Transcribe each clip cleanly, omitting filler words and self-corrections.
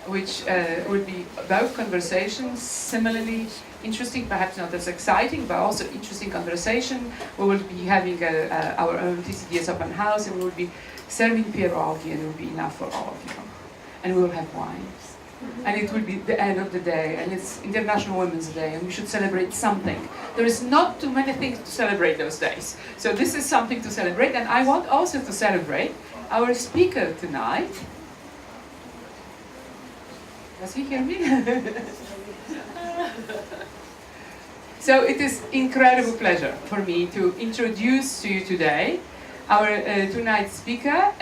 which will be about conversations, similarly interesting, perhaps not as exciting, but also interesting conversation. We will be having our own TCDS open house, and we will be serving pierogi, and it will be enough for all of you. And we will have wines. And it will be the end of the day, and it's International Women's Day, and we should celebrate something. There is not too many things to celebrate those days. So this is something to celebrate, and I want also to celebrate our speaker tonight. Does he hear me? So it is incredible pleasure for me to introduce to you today our tonight's speaker,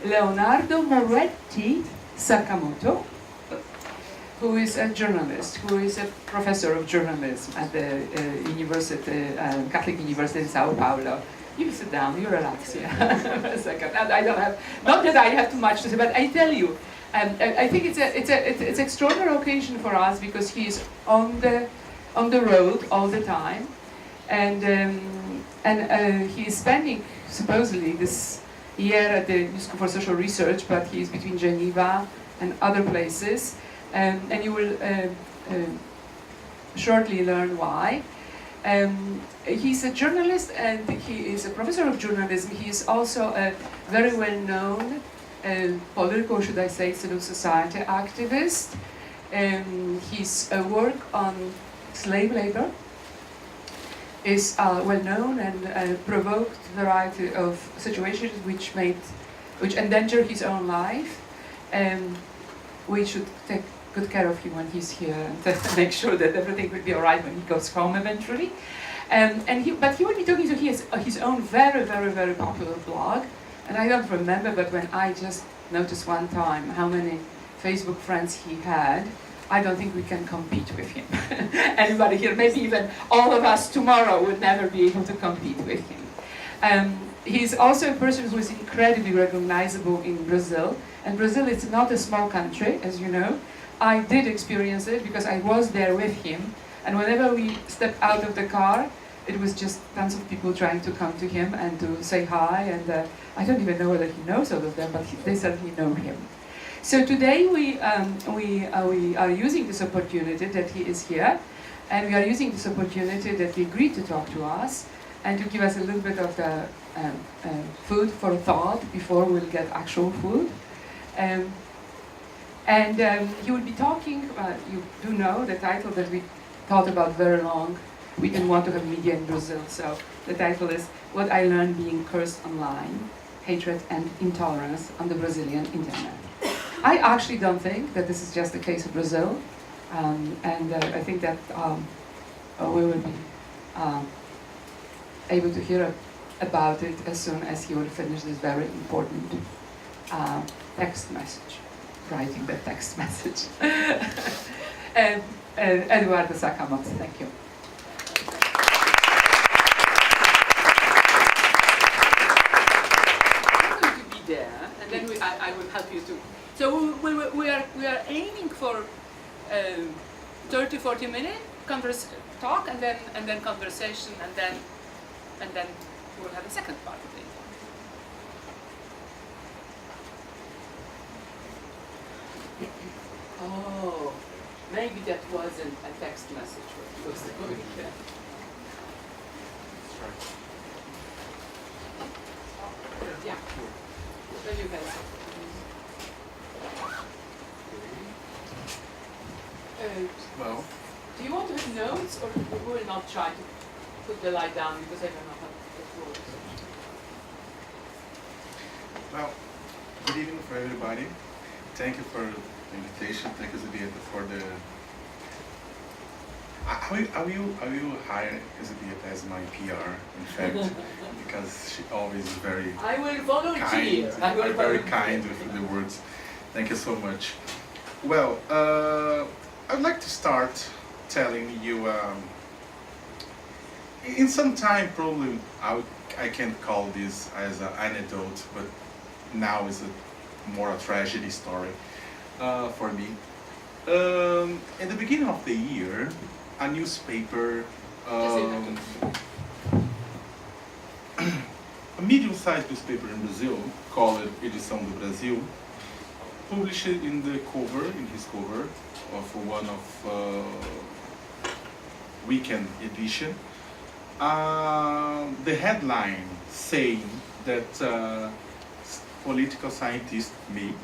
Leonardo Moretti Sakamoto, who is a journalist, who is a professor of journalism at the Catholic University in Sao Paulo. You sit down, you relax here for a second. And I don't have, not that I have too much to say, but I tell you, I think it's an extraordinary occasion for us because he is on the road all the time, and he is spending supposedly this year at the New School for Social Research, but he is between Geneva and other places, and you will shortly learn why. He's a journalist and he is a professor of journalism. He is also a very well-known political, should I say, civil society activist. His work on slave labor is well-known and provoked a variety of situations which endanger his own life. We should take good care of him when he's here and make sure that everything will be all right when he goes home eventually. But he will be talking to his own very, very, very popular blog. And I don't remember, but when I just noticed one time how many Facebook friends he had, I don't think we can compete with him. Anybody here, maybe even all of us tomorrow would never be able to compete with him. He's also a person who is incredibly recognizable in Brazil. And Brazil is not a small country, as you know. I did experience it because I was there with him. And whenever we stepped out of the car, it was just tons of people trying to come to him and to say hi. And I don't even know whether he knows all of them, but they certainly know him. So today we are using this opportunity that he is here, and we are using this opportunity that he agreed to talk to us and to give us a little bit of the food for thought before we'll get actual food. He will be talking, you do know the title that we thought about very long. We didn't want to have media in Brazil, so the title is What I Learned Being Cursed Online, Hatred and Intolerance on the Brazilian Internet. I actually don't think that this is just the case of Brazil, I think that we will be able to hear about it as soon as he will finish this very important text message, writing the text message. Eduardo Sakamoto, thank you. I'm going to be there, and then I will help you too. So we are aiming for 30-40 minute talk, and then conversation, and then we'll have a second part of it. Oh, maybe that wasn't a text message what he was doing there. Yeah. Then you guys. Well, do you want to have notes, or we will not try to put the light down because I don't know how it works? well, good evening for everybody. Thank you for the invitation. Thank you, Zubia, for the. I will hire Zubia as my PR, in fact, because she always is very I will volunteer. kind. Very kind with the words. Thank you so much. Well, I'd like to start telling you. In some time, probably I can call this as an anecdote, but now it's more a tragedy story for me. At the beginning of the year, a newspaper, a medium-sized newspaper in Brazil called Edição do Brasil, published in the cover, in his cover of one of weekend edition, the headline saying that political scientists me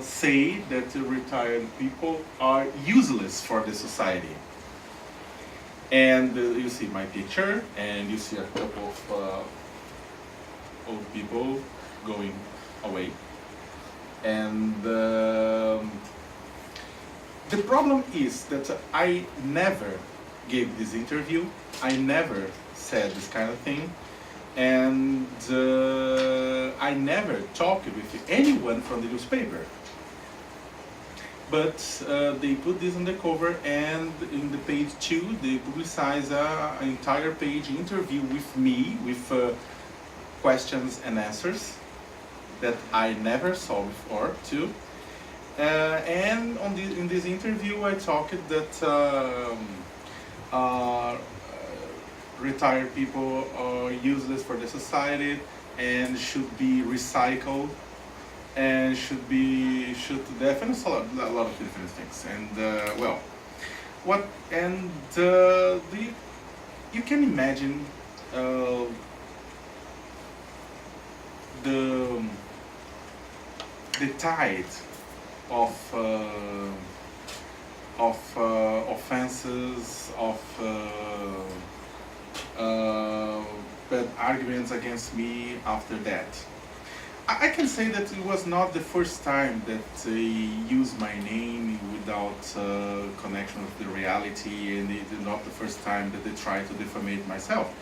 say that retired people are useless for the society. And you see my picture, and you see a couple of old people going away. And the problem is that I never gave this interview. I never said this kind of thing. And I never talked with anyone from the newspaper. But they put this on the cover, and in the page 2, they publicize an entire page interview with me, with questions and answers that I never saw before, too. And in this interview, I talked that retired people are useless for the society and should be recycled and should definitely a lot of different things. And well, what and you can imagine the tide of offenses, of bad arguments against me after that. I can say that it was not the first time that they used my name without connection with the reality, and it is not the first time that they tried to defamate myself.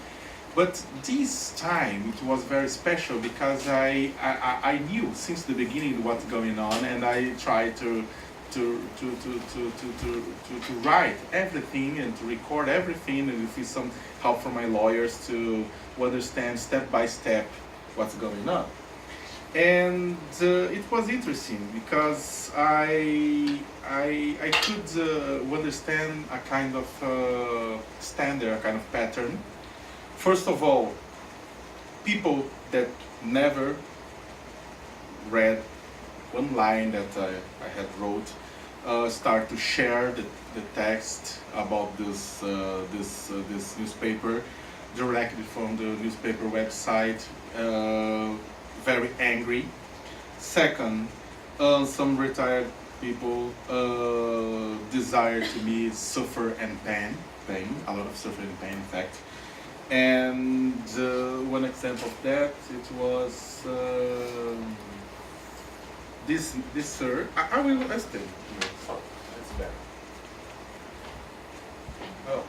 But this time it was very special because I knew since the beginning what's going on, and I tried to write everything and to record everything, and with some help from my lawyers to understand step by step what's going on. And it was interesting because I could understand a kind of standard, a kind of pattern. First of all, people that never read one line that I had wrote start to share the text about this newspaper directly from the newspaper website, very angry. Second, some retired people desire to me suffer and pain, a lot of suffering and pain, in fact. And one example of that, it was this sir. I will ask him. That's better. Oh,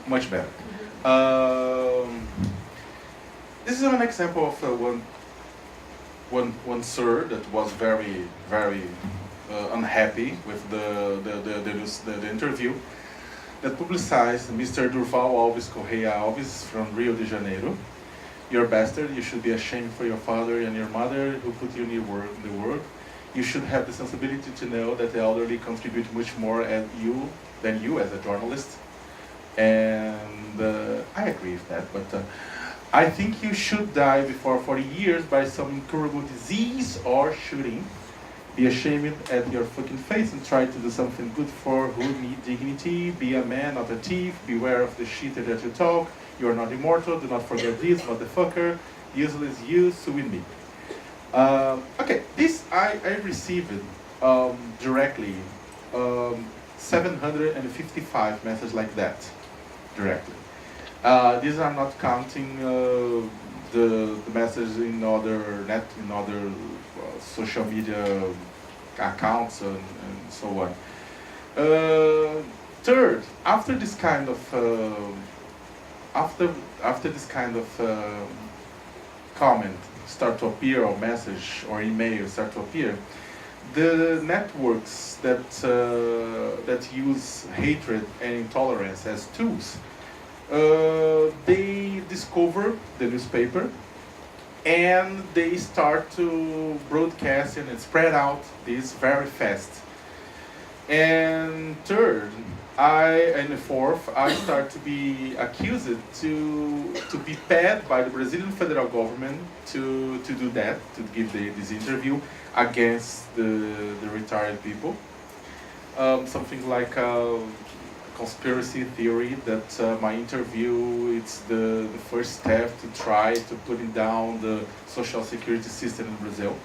much better. This is an example of one sir that was very unhappy with the interview that publicized Mr. Durval Alves Correia Alves from Rio de Janeiro. You're a bastard. You should be ashamed for your father and your mother who put you in the world. You should have the sensibility to know that the elderly contribute much more than you as a journalist. And I agree with that, but I think you should die before 40 years by some incurable disease or shooting. Be ashamed at your fucking face and try to do something good for who need dignity. Be a man, not a thief. Beware of the shitter that you talk. You are not immortal. Do not forget this, motherfucker. Useless you, suing me. Okay, this I received directly 755 messages like that directly. These are not counting the messages in other social media accounts and so on. Third, after this kind of comment start to appear, or message or email start to appear, the networks that use hatred and intolerance as tools, they discover the newspaper and they start to broadcast and spread out this very fast. And third, in the fourth, I start to be accused to be paid by the Brazilian federal government to do that, to give this interview against the retired people. Something like a conspiracy theory that my interview it's the first step to try to putting down the social security system in Brazil.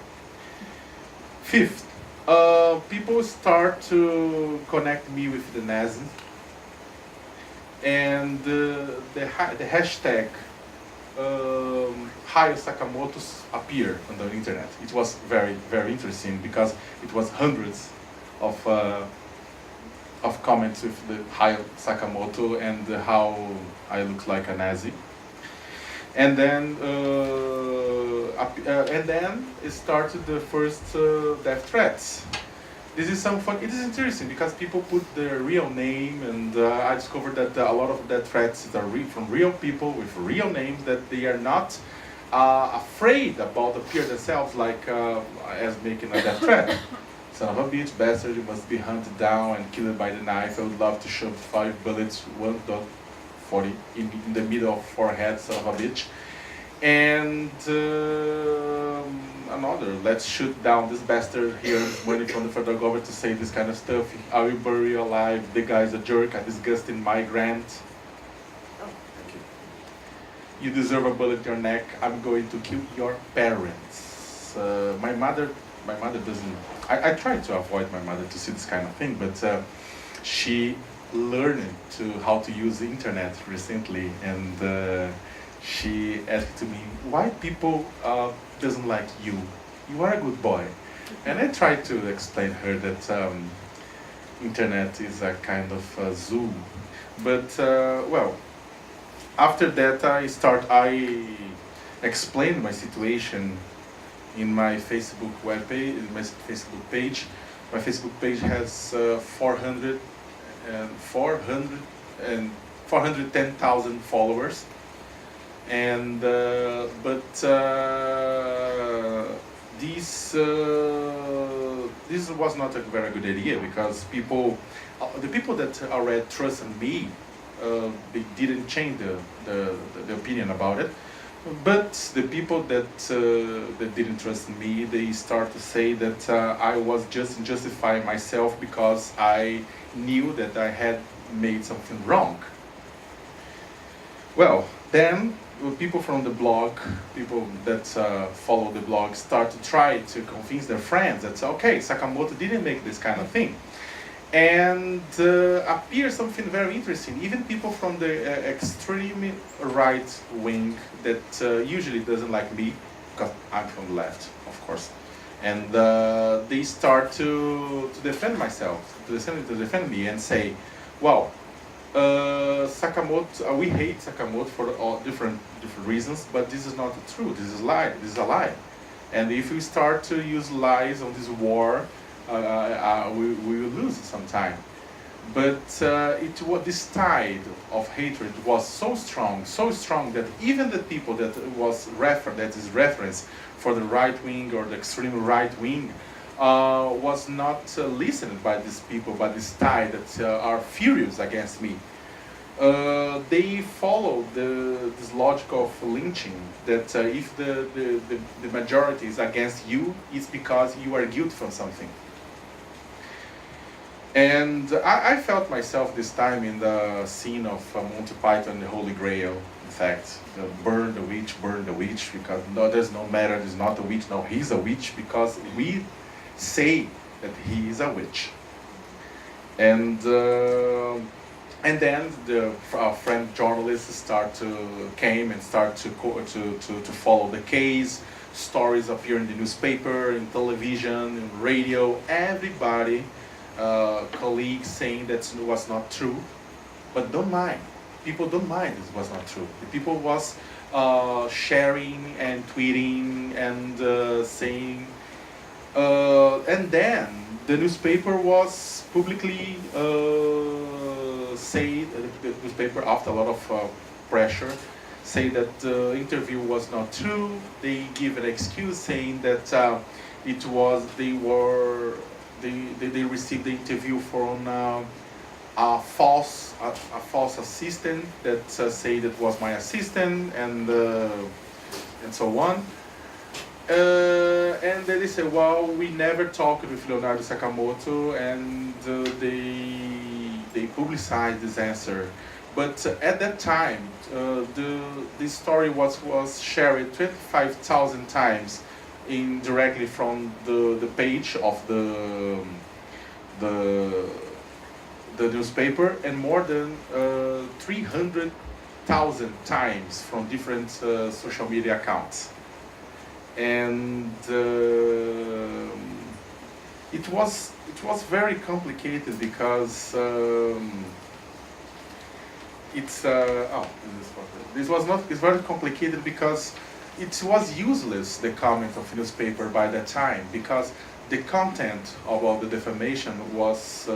Fifth, people start to connect me with the Nazis, and the hashtag Raio Sakamoto appeared on the internet. It was very, very interesting because it was hundreds of comments with the Raio Sakamoto and how I look like a Nazi. And then it started the first death threats. This is some fun. It is interesting because people put their real name, and I discovered that a lot of death threats are from real people with real names, that they are not afraid about appear themselves like as making a death threat. Son of a bitch, bastard, you must be hunted down and killed by the knife. I would love to shove 5 bullets, 1.40 in the middle of forehead, son of a bitch. And another, let's shoot down this bastard here, money from the federal government to say this kind of stuff. I will bury you alive. The guy's a jerk, a disgusting migrant. Oh, thank you. You deserve a bullet in your neck. I'm going to kill your parents. My mother doesn't. I try to avoid my mother to see this kind of thing, but she learned how to use the internet recently, and she asked to me, why people doesn't like you? You are a good boy. And I tried to explain her that internet is a kind of zoo. But well, after that I explained my situation in my Facebook webpage, in my Facebook page. My Facebook page has 410,000 followers. And but this was not a very good idea, because the people that already trusted me, they didn't change the opinion about it. But the people that didn't trust me, they start to say that I was just justifying myself because I knew that I had made something wrong. Well, then people from the blog, people that follow the blog, start to try to convince their friends that, okay, Sakamoto didn't make this kind of thing. And appears something very interesting. Even people from the extreme right wing that usually doesn't like me, because I'm from the left, of course. And they start to defend myself, to defend me and say, well, Sakamoto, we hate Sakamoto for all different reasons, but this is not true. This is lie. This is a lie. And if we start to use lies on this war, we will lose some time. But this tide of hatred was so strong that even the people that is reference for the right wing or the extreme right wing was not listened by these people, by this tide that are furious against me. They follow this logic of lynching, that if the majority is against you, it's because you are guilty from something. And I felt myself this time in the scene of Monty Python, the Holy Grail. In fact, burn the witch, because no, there's no matter, there's not a witch, no, he's a witch, because we say that he is a witch. And then the French journalists came and start to follow the case. Stories appear in the newspaper, in television, in radio. Everybody, colleagues saying that it was not true, but don't mind. People don't mind it was not true. The people was sharing and tweeting and saying, and then the newspaper was publicly say the newspaper, after a lot of pressure, say that the interview was not true. They give an excuse saying that they received the interview from a false assistant that said it was my assistant and so on. And then they said, well, we never talked with Leonardo Sakamoto, and they publicized this answer. But at that time, this story was shared 25,000 times directly from the page of the the newspaper, and more than 300,000 times from different social media accounts. And it was very complicated because this was not it's very complicated because it was useless, the comment of the newspaper by that time, because the content about the defamation was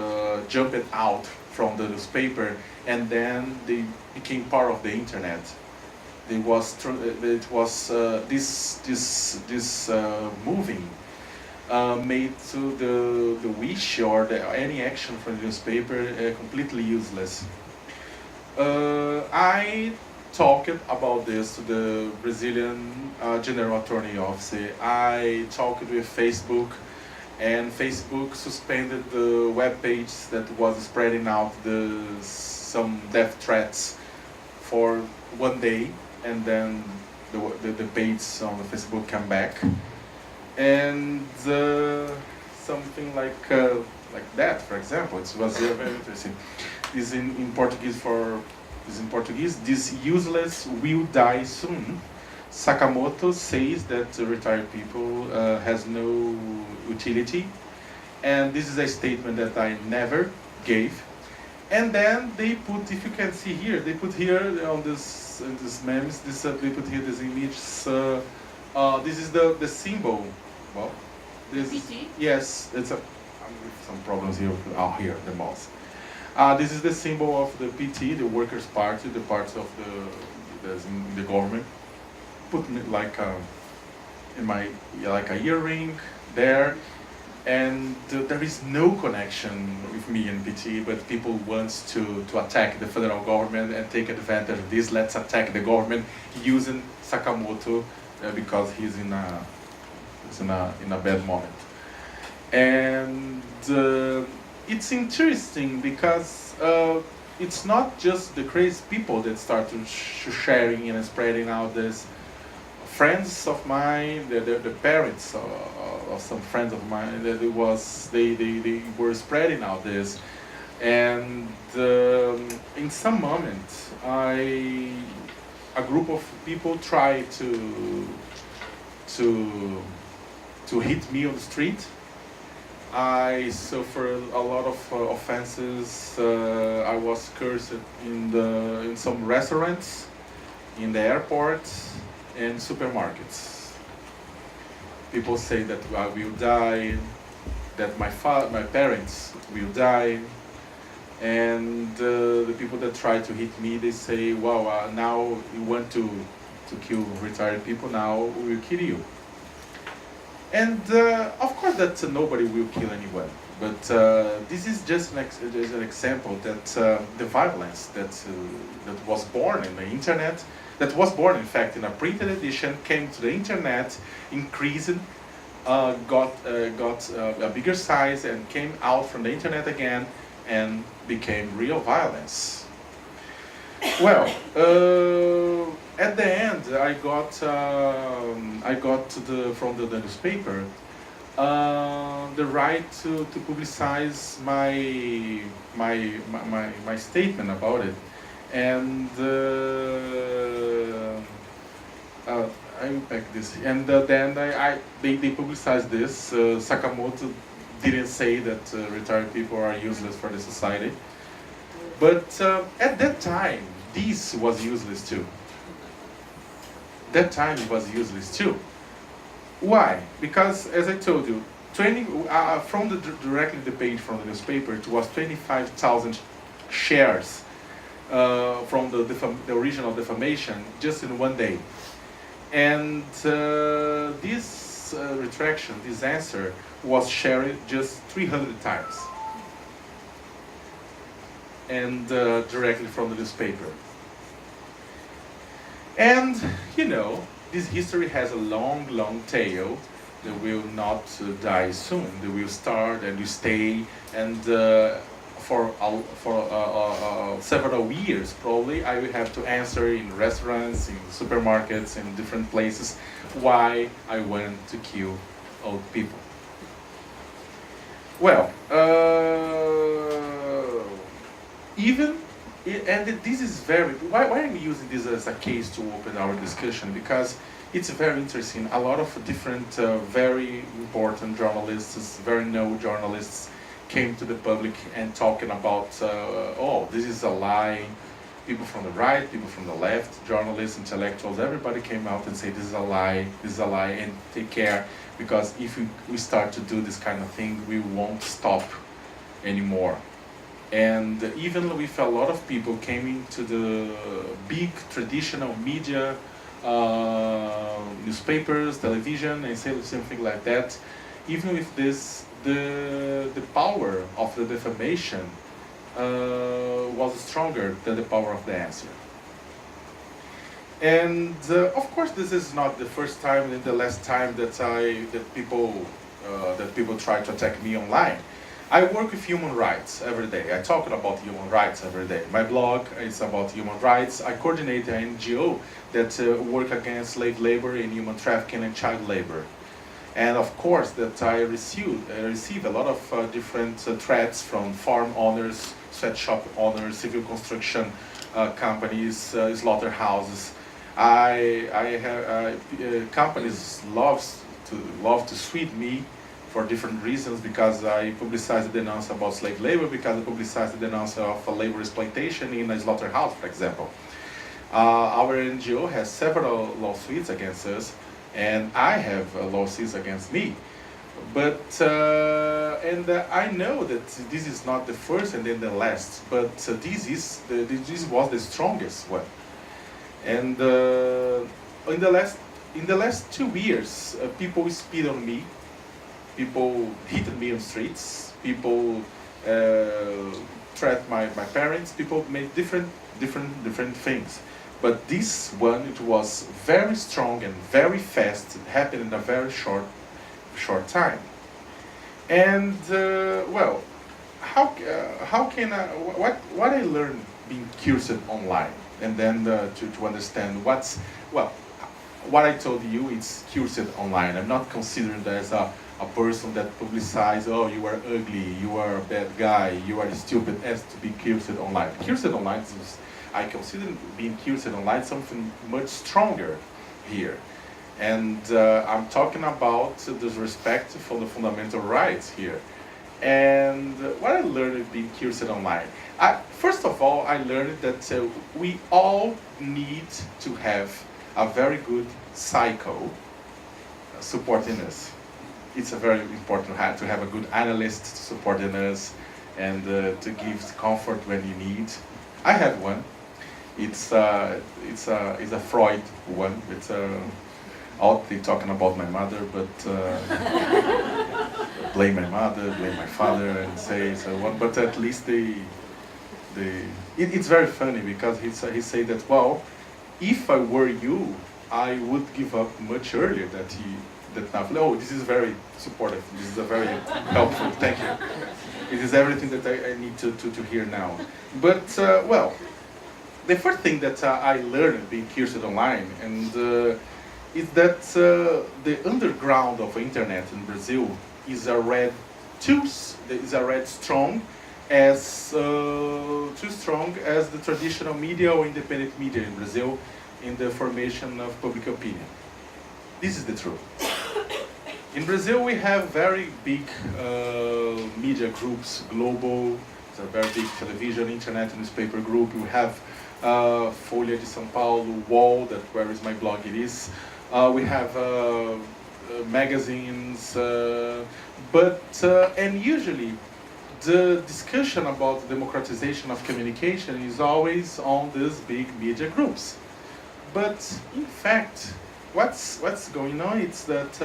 jumped out from the newspaper, and then they became part of the internet. It was this moving made to the wish or any action from the newspaper completely useless. I talked about this to the Brazilian General Attorney Office. I talked with Facebook, and Facebook suspended the web page that was spreading out some death threats for 1 day, and then the page on the Facebook came back, and something like that, for example, it was very interesting. Is in Portuguese, this useless will die soon. Sakamoto says that retired people has no utility, and this is a statement that I never gave. And then they put, if you can see here, they put here on this memes, they put here this image. This is the symbol. Well, this PT? Yes, it's I'm with some problems here. Here the mouse. This is the symbol of the PT, the Workers' Party, the party of the government. Put me like in my like a earring there, and there is no connection with me and PT, but people want to attack the federal government and take advantage of this. Let's attack the government using Sakamoto because he's in a bad moment. And it's interesting because it's not just the crazy people that start sharing and spreading out this. Friends of mine, the parents of some friends of mine, they were spreading out this, and in some moment, a group of people tried to hit me on the street. I suffered a lot of offenses. I was cursed in some restaurants, in the airport, and supermarkets. People say that I will die, that my parents will die, and the people that try to hit me, they say, "Wow, now you want to kill retired people? Now we will kill you." And of course, that nobody will kill anyone. But this is just an example that the violence that was born in the internet, that was born in fact in a printed edition, came to the internet, increased, got a bigger size, and came out from the internet again, and became real violence. Well, at the end, I got from the newspaper the right to publicize my statement about it, and I unpack this, and then they publicized this. Sakamoto didn't say that retired people are useless for the society, but at that time, this was useless too. That time it was useless too. Why? Because, as I told you, from directly the page from the newspaper, it was 25,000 shares from the original defamation just in 1 day. And this retraction, this answer, was shared just 300 times. and directly from the newspaper. And, you know, this history has a long, long tail that will not die soon. They will start and will stay, and for several years probably I will have to answer in restaurants, in supermarkets, in different places why I went to kill old people. Well, even and this is very why I'm using this as a case to open our discussion, because it's very interesting. A lot of different very important journalists, very known journalists, came to the public and talking about oh, this is a lie. People from the right, people from the left, journalists, intellectuals, everybody came out and said this is a lie, this is a lie, and take care, because if we start to do this kind of thing, we won't stop anymore. And even with a lot of people came into the big traditional media, newspapers, television, and say something like that, even with this, the power of the defamation was stronger than the power of the answer. And of course, this is not the first time and the last time that people try to attack me online. I work with human rights every day. I talk about human rights every day. My blog is about human rights. I coordinate an NGO that work against slave labor and human trafficking and child labor. And of course, that I receive a lot of different threats from farm owners, sweatshop owners, civil construction companies, slaughterhouses. I have companies love to sue me for different reasons, because I publicize the denounce about slave labor, because I publicize the denounce of labor exploitation in a slaughterhouse, for example. Our NGO has several lawsuits against us, and I have lawsuits against me. But I know that this is not the first and then the last, but this was the strongest one. And in the last 2 years, people spit on me. People hit me on streets, people threatened my parents, people made different things. But this one, it was very strong and very fast. It happened in a very short time. And well, how can I, what I learned being curious online, and then to understand what I told you, it's curious online. I'm not considered as a person that publicizes, oh, you are ugly, you are a bad guy, you are stupid, as to be curious online. Curious online is, I consider being curious online something much stronger here. And I'm talking about this respect for the fundamental rights here. And what I learned being curious online, first of all, I learned that we all need to have a very good psycho supporting us. It's a very important to have a good analyst supporting us and to give comfort when you need. I have one. It's a Freud one. It's all they talking about my mother, but blame my mother, blame my father, and say so on. But at least it's very funny, because he say that, well, if I were you, I would give up much earlier. Oh, this is very supportive. This is a very helpful. Thank you. It is everything that I need to hear now. But well, the first thing that I learned being curious online, and is that the underground of internet in Brazil is already too strong as the traditional media or independent media in Brazil in the formation of public opinion. This is the truth. In Brazil, we have very big media groups, global. It's a very big television, internet, and newspaper group. We have Folha de São Paulo, Wall, that where is my blog it is. We have magazines, and usually the discussion about democratization of communication is always on these big media groups. But in fact, what's going on is that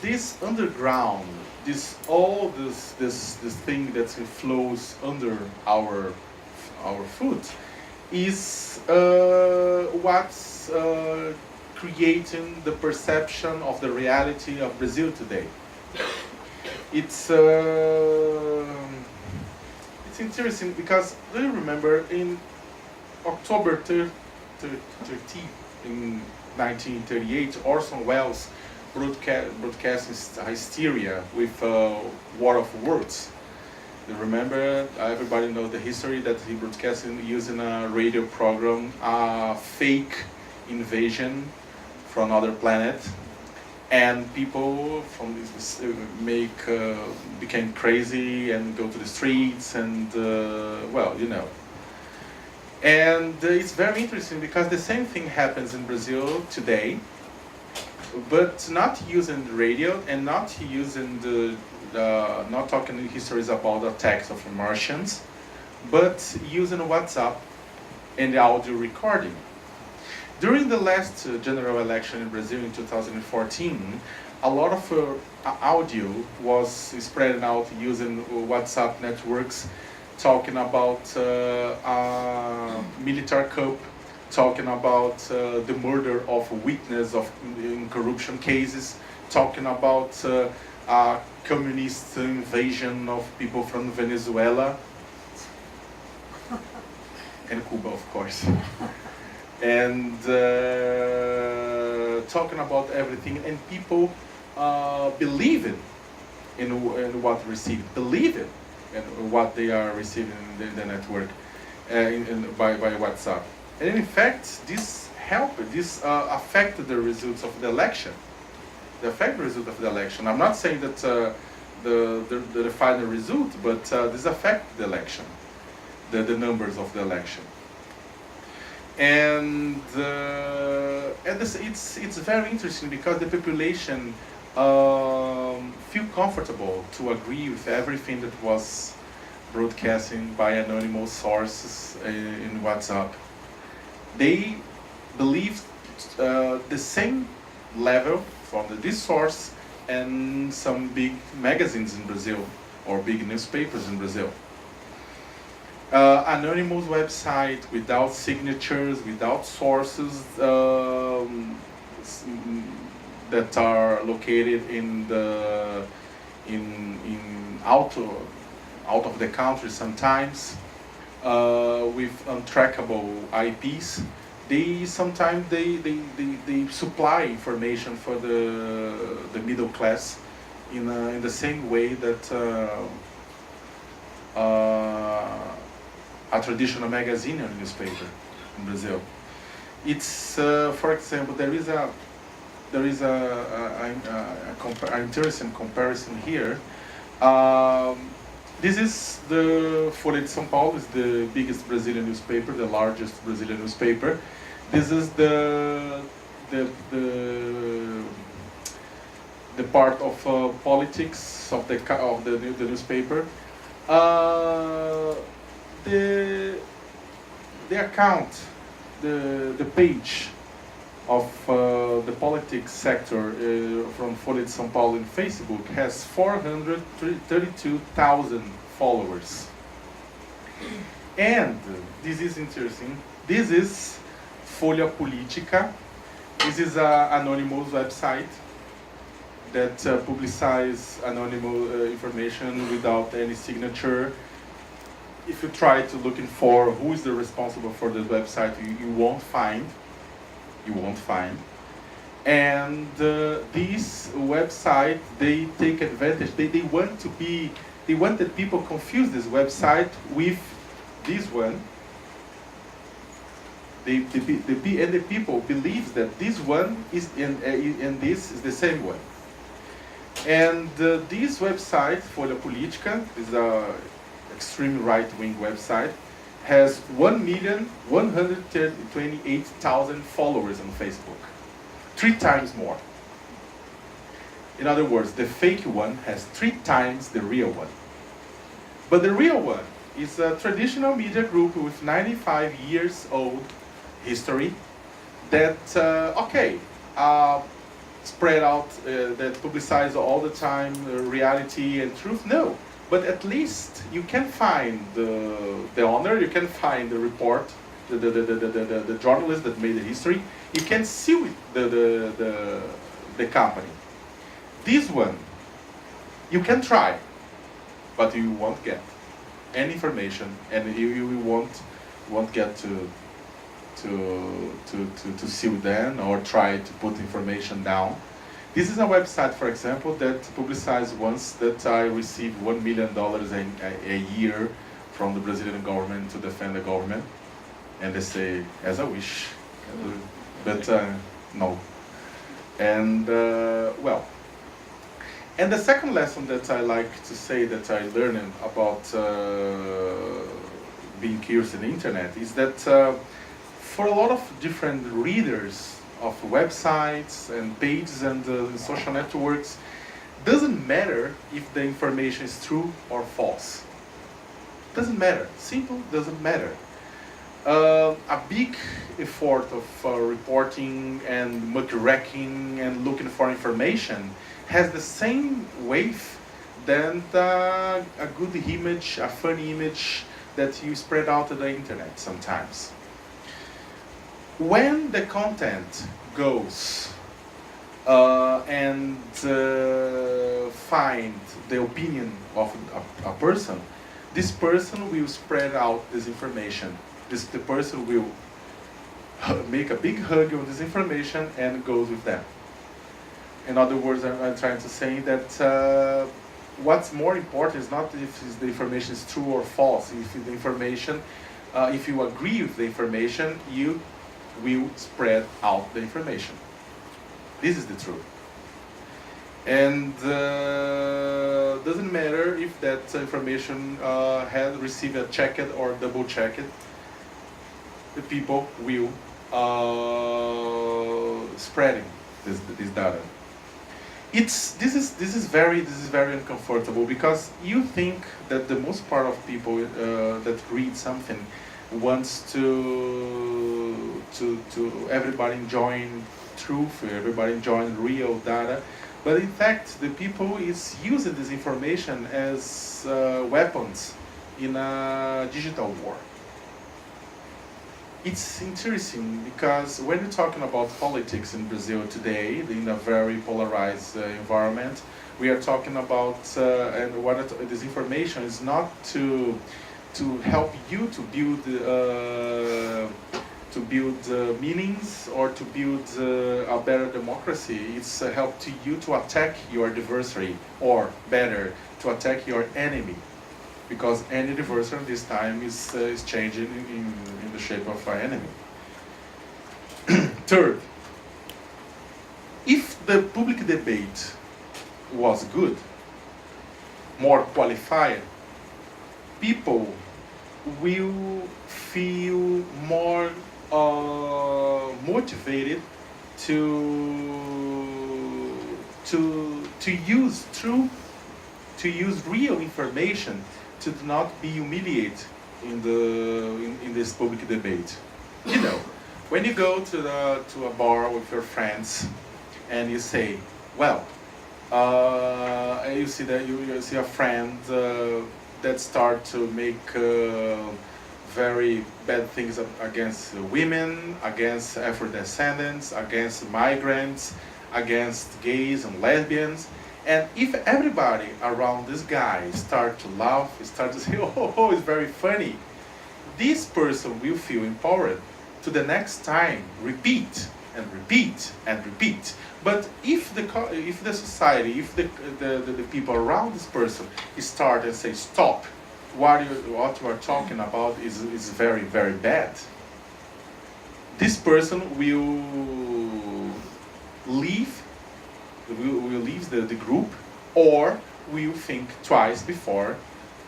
this underground, this thing that flows under our our food, is what's creating the perception of the reality of Brazil today. It's it's interesting because do you remember in October 13 in 1938, Orson Welles broadcast hysteria with War of Words. You remember, everybody knows the history that he broadcast using a radio program, a fake invasion from another planet, and people from this became crazy and go to the streets and well, you know. And it's very interesting because the same thing happens in Brazil today, but not using the radio and not using not talking histories about attacks of Martians, but using WhatsApp and the audio recording. During the last general election in Brazil in 2014, a lot of audio was spread out using WhatsApp networks, talking about military coup, talking about the murder of a witness in corruption cases, talking about communist invasion of people from Venezuela and Cuba, of course. And talking about everything, and people believing in what received, believing in what they are receiving in the network by WhatsApp. And in fact, this affected the results of the election. The result of the election. I'm not saying that the final result, but this affected the election, the numbers of the election. And it's very interesting because the population feel comfortable to agree with everything that was broadcasting by anonymous sources in WhatsApp. They believe the same level from this source and some big magazines in Brazil or big newspapers in Brazil. Anonymous website without signatures, without sources that are located out of the country sometimes, with untrackable IPs. They sometimes they supply information for the middle class in the same way that a traditional magazine or newspaper in Brazil. It's for example, there is an interesting comparison here. This is the Folha de São Paulo, is the biggest Brazilian newspaper, the largest Brazilian newspaper. This is the part of politics of the newspaper. The account, the page of the politics sector from Folha de São Paulo in Facebook has 432,000 followers. And this is interesting. This is Folha Política. This is an anonymous website that publicizes anonymous information without any signature. If you try to looking for who is the responsible for this website, you won't find. You won't find. And this website, they take advantage. They want that people confuse this website with this one. The people believes that this one is and this is the same one. And this website, Folha Política, is a extreme right-wing website, has 1,128,000 followers on Facebook, 3 times more. In other words, the fake one has 3 times the real one. But the real one is a traditional media group with 95 years old history that, spread out, that publicize all the time reality and truth. No, but at least you can find the owner, you can find the report, the journalist that made the history. You can sue the company. This one, you can try, but you won't get any information, and you won't get to sue them or try to put information down. This is a website, for example, that publicized once that I received $1 million a year from the Brazilian government to defend the government, and they say, as I wish, but no. And well, and the second lesson that I like to say that I learned about being curious in the internet is that for a lot of different readers of websites and pages and social networks, doesn't matter if the information is true or false. Doesn't matter. Simple, doesn't matter. A big effort of reporting and muckraking and looking for information has the same weight than a good image, a funny image that you spread out to the internet sometimes. When the content goes and find the opinion of a person, this person will spread out this information. The person will make a big hug on this information and goes with them. In other words, I'm trying to say that what's more important is not if the information is true or false. If the information, if you agree with the information, you will spread out the information. This is the truth. And doesn't matter if that information has received a checked or double checked. The people will spreading this data. This is very uncomfortable, because you think that the most part of people that read something wants to everybody enjoying truth, everybody enjoying real data, but in fact the people is using this information as weapons in a digital war. It's interesting because when you're talking about politics in Brazil today, in a very polarized environment, we are talking about, and what this information is not to help you to build meanings or to build a better democracy. It's help to you to attack your adversary, or better, to attack your enemy. Because any adversary this time is changing in the shape of an enemy. Third, if the public debate was good, more qualified, people will feel more motivated to use truth, to use real information, to not be humiliated in this public debate. You know, when you go to a bar with your friends and you say, well, you see that you see a friend that start to make very bad things against women, against Afro-descendants, against migrants, against gays and lesbians. And if everybody around this guy start to laugh, start to say, oh, it's very funny, this person will feel empowered to the next time repeat and repeat and repeat. But if the society, if the people around this person start and say, stop, what you are talking about is very, very bad, this person will leave the group, or will think twice before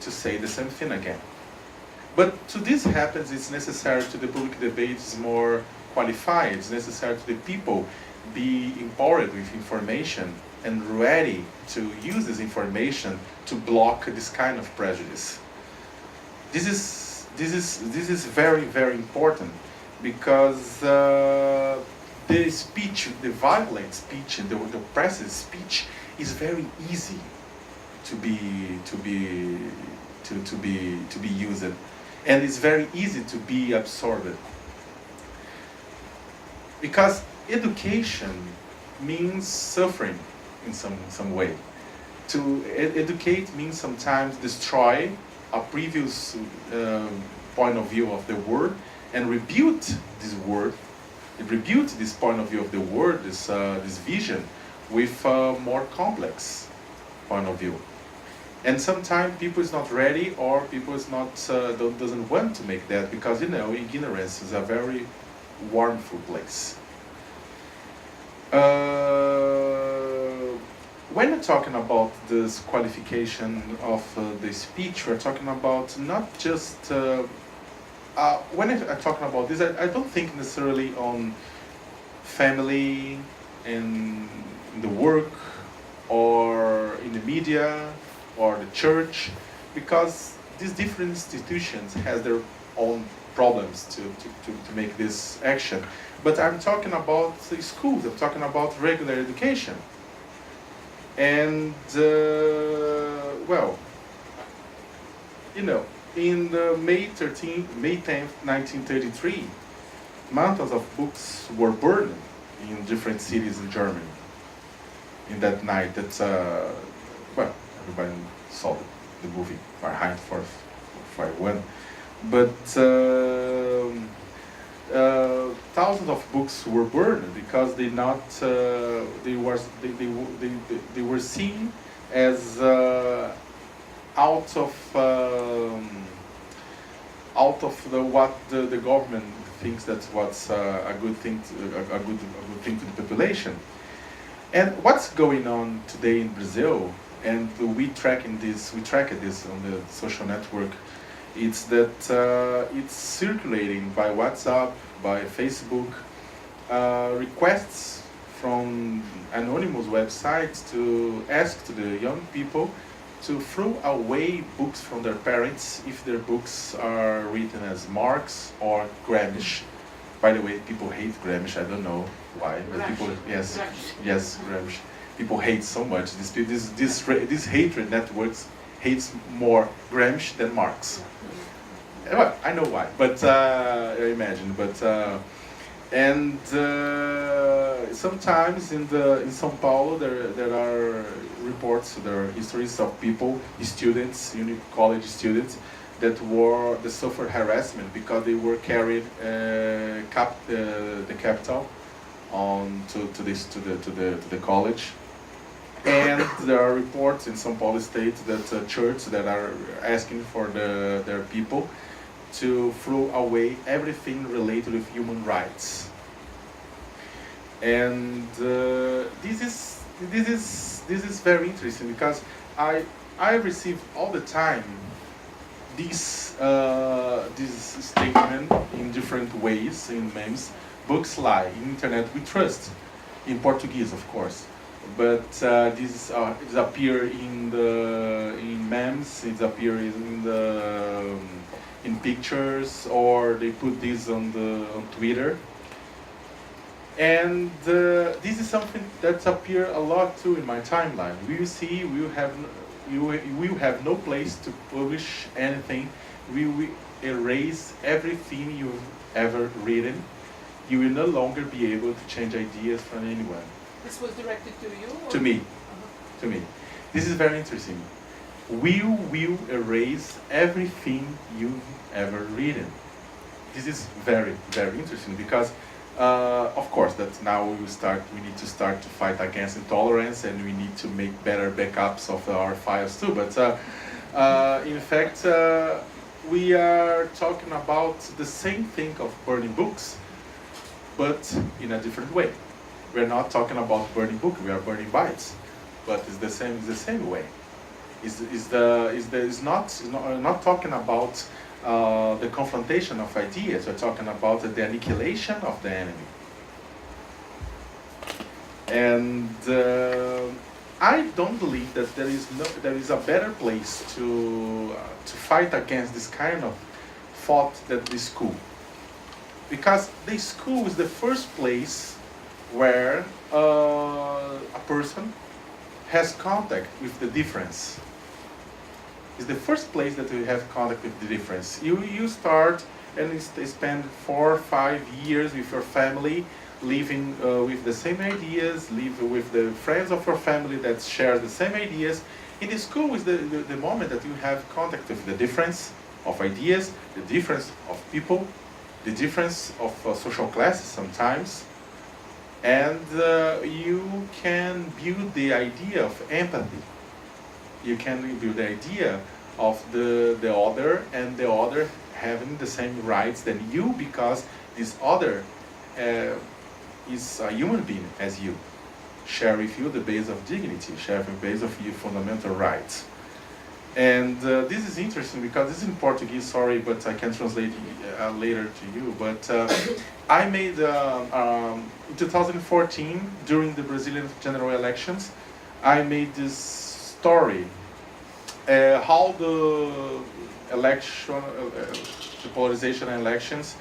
to say the same thing again. But to this happens, it's necessary to the public debate is more qualified. It's necessary to the people be empowered with information and ready to use this information to block this kind of prejudice. This is very, very important, because the speech, the violent speech, and the oppressive speech is very easy. to be to be to be used, and it's very easy to be absorbed, because education means suffering in some way. To educate means sometimes destroy a previous point of view of the world and rebuild this word, rebuild this point of view of the world, this vision, with a more complex point of view. And sometimes people is not ready, or people is not doesn't want to make that, because ignorance is a very harmful place. When we're talking about this qualification of the speech, we're talking about not just when I'm talking about this, I don't think necessarily on family, in the work, or in the media, or the church, because these different institutions has their own problems to make this action. But I'm talking about the schools, I'm talking about regular education. And, well, in May 10th, 1933, mountains of books were burned in different cities in Germany. In that night, well, everybody saw the movie Fahrenheit 451, but thousands of books were burned because they were seen as out of what the government thinks that's what's a good thing a good thing to the population. And what's going on today in Brazil, and we track this on the social network, it's that it's circulating by WhatsApp, by Facebook, requests from anonymous websites to ask to the young people to throw away books from their parents if their books are written as Marx or Gramsci. By the way, people hate Gramsci. I don't know why, but people, yes, Gramsci. People hate so much. This hatred networks hates more Gramsci than Marx. Well, I know why, but I imagine. But and sometimes in São Paulo there are reports, there are histories of people, students, college students, that suffered harassment because they were carried the capital to the college. And there are reports in São Paulo state that churches that are asking for their people to throw away everything related with human rights. And this is very interesting, because I receive all the time this statement in different ways, in memes. Books lie, in internet we trust, in Portuguese of course. But this appear in memes, it appears in pictures, or they put this on Twitter. And this is something that's appear a lot too in my timeline. We will have no place to publish anything. We will erase everything you've ever written. You will no longer be able to change ideas from anyone. This was directed to you? Or? To me. To me. This is very interesting. We will erase everything you've ever written. This is very, very interesting, because of course that now we need to start to fight against intolerance, and we need to make better backups of our files too. But in fact, we are talking about the same thing of burning books, but in a different way. We're not talking about burning book, we are burning bytes, but it's the same way. It's not talking about the confrontation of ideas. We're talking about the annihilation of the enemy. And I don't believe that there is a better place to fight against this kind of thought than the school, because the school is the first place where a person has contact with the difference. is the first place that you have contact with the difference. You start and you spend 4 or 5 years with your family, living with the same ideas, live with the friends of your family that share the same ideas. In the school is the moment that you have contact with the difference of ideas, the difference of people, the difference of social classes sometimes, and you can build the idea of empathy. You can build the idea of the other, and the other having the same rights than you, because this other is a human being as you, share with you the base of dignity, share the base of your fundamental rights. And this is interesting because this is in Portuguese, sorry, but I can translate later to you. But I made, in 2014, during the Brazilian general elections, I made this story, how the election, the polarization in elections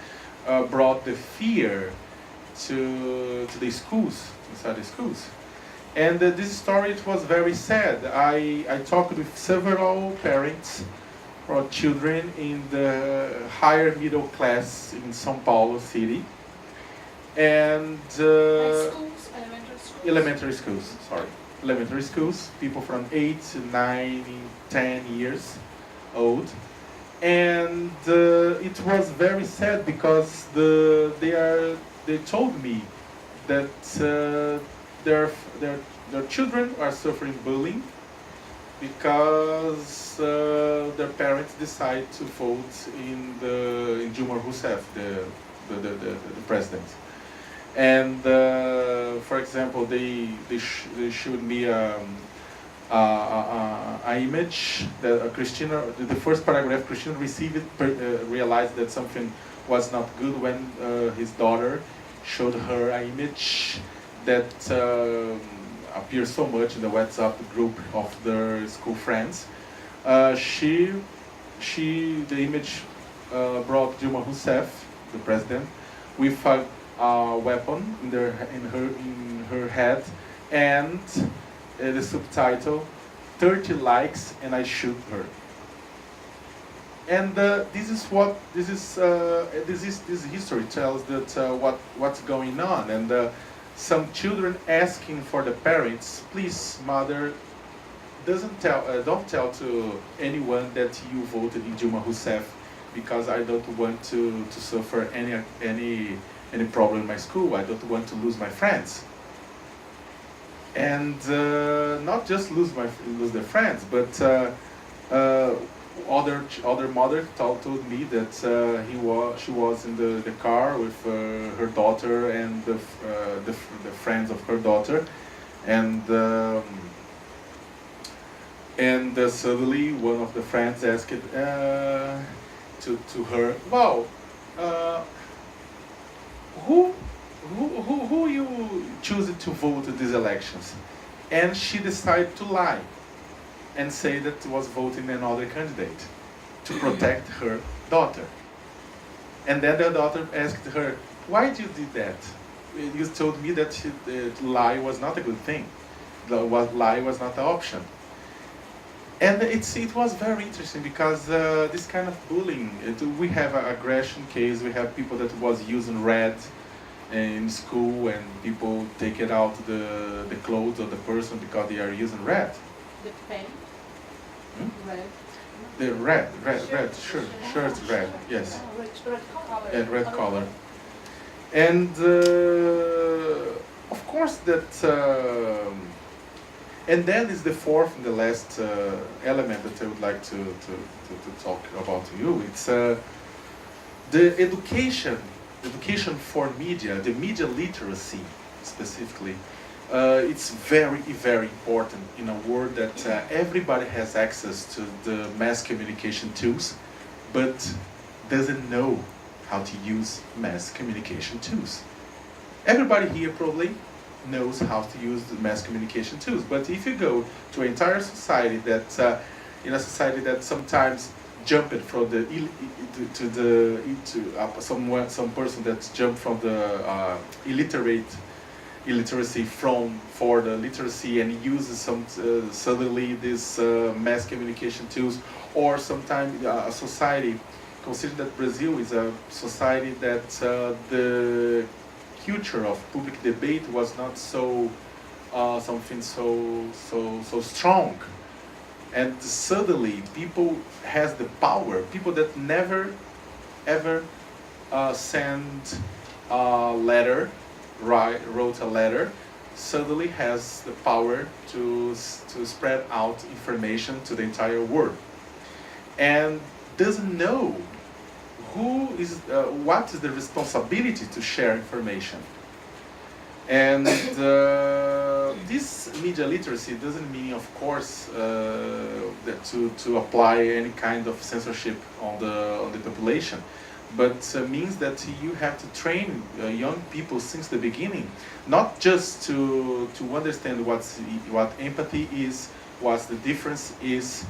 brought the fear to the schools, inside the schools. And this story, it was very sad. I talked with several parents or children in the higher middle class in São Paulo city. And schools, elementary schools? elementary schools, people from 8 to 9, 10 years old. And it was very sad because they told me that their children are suffering bullying because their parents decide to vote in Dilma Rousseff, the president. And for example, they showed me an image that Christina, the first paragraph, Christina received it, realized that something was not good when his daughter showed her an image that appears so much in the WhatsApp group of their school friends. The image brought Dilma Rousseff, the president, with a weapon in her head, and the subtitle, 30 likes and I shoot her. And this history tells that what's going on, and some children asking for the parents, please, mother, don't tell to anyone that you voted in Dilma Rousseff, because I don't want to suffer any problem in my school. I don't want to lose my friends. And not just lose their friends, but other mother told me that she was in the car with her daughter and the friends of her daughter, and suddenly one of the friends asked to her, "Wow, who you choose to vote in these elections?" And she decided to lie and say that was voting another candidate to protect her daughter. And then the daughter asked her, "Why did you do that? You told me that lie was not a good thing. Lie was not an option." And it was very interesting because this kind of bullying, we have an aggression case, we have people that was using red in school, and people take it out the clothes of the person because they are using red. The pen? Red. The red shirt red, yes. Red color. And red color. And of course that, and then is the fourth and the last element that I would like to talk about to you. It's the education for media, the media literacy specifically. It's very, very important in a world that everybody has access to the mass communication tools, but doesn't know how to use mass communication tools. Everybody here probably knows how to use the mass communication tools, but if you go to an entire society that, in a society that sometimes jumped from some person that jumped from the illiterate illiteracy for the literacy and uses some suddenly these mass communication tools, or sometimes a society. Consider that Brazil is a society that the culture of public debate was not so something so strong, and suddenly people has the power. People that never ever sent a letter, wrote a letter, suddenly has the power to spread out information to the entire world, and doesn't know who is what is the responsibility to share information. And this media literacy doesn't mean, of course, that to apply any kind of censorship on the population, but means that you have to train young people since the beginning, not just to understand what empathy is, what the difference is,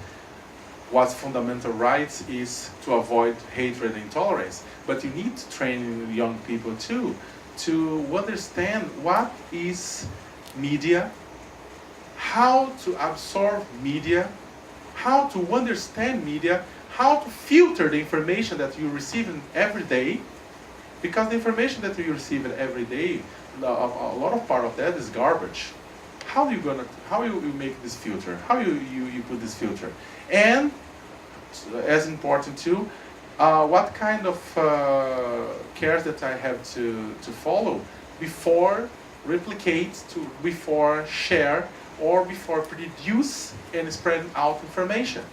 what fundamental rights is, to avoid hatred and intolerance, but you need to train young people too to understand what is media, how to absorb media, how to understand media, how to filter the information that you receive every day, because the information that you receive every day, a lot of part of that is garbage. How you make this filter? How you put this filter? And as important too, what kind of cares that I have to follow before replicate, before share, or before produce and spread out information.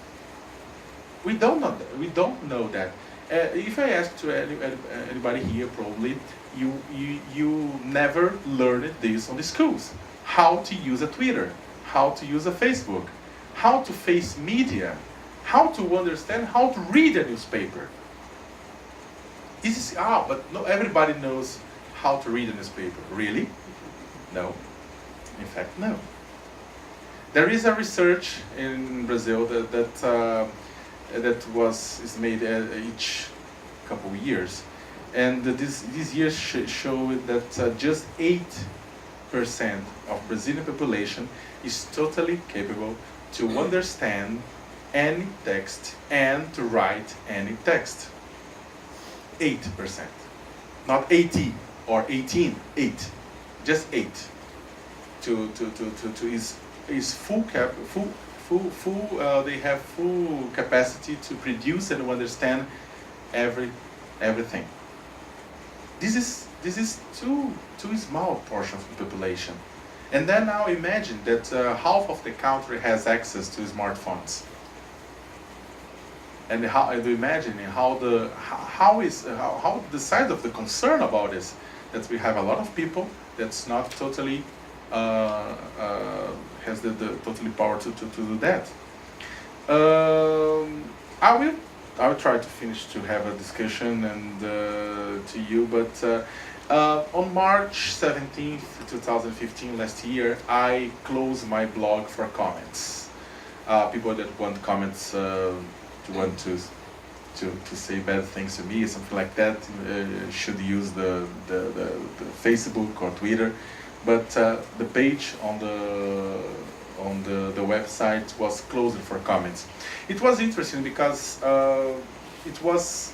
We don't know that. We don't know that. If I ask to anybody here, probably you never learned this on the schools. How to use a Twitter, how to use a Facebook, how to face media, how to understand, how to read a newspaper. This is but not everybody knows how to read a newspaper. Really? No. In fact, no. There is a research in Brazil that is made each couple of years, and these years show that just 8% of Brazilian population is totally capable to understand any text and to write any text. 8%, not 80 or 18. 8, just 8. Is full. They have full capacity to produce and understand everything. This is too small portion of the population. And then now imagine that half of the country has access to smartphones. And how do you imagine how the side of the concern about this, that we have a lot of people that's not totally has the totally power to do that. I will try to finish to have a discussion and to you, but on March 17th, 2015, last year, I closed my blog for comments. People that want comments, want to say bad things to me, something like that, should use the Facebook or Twitter. But the page on the website was closed for comments. It was interesting because it was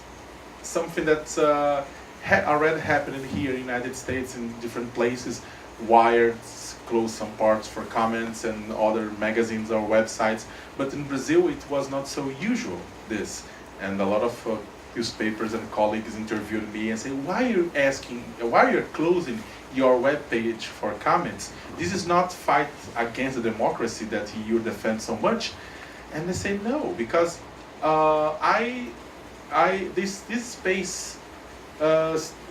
something that had already happened here in the United States in different places. Wired closed some parts for comments and other magazines or websites. But in Brazil, it was not so usual, this. And a lot of newspapers and colleagues interviewed me and said, why are you closing your web page for comments? This is not fight against the democracy that you defend so much. And they say no, because this space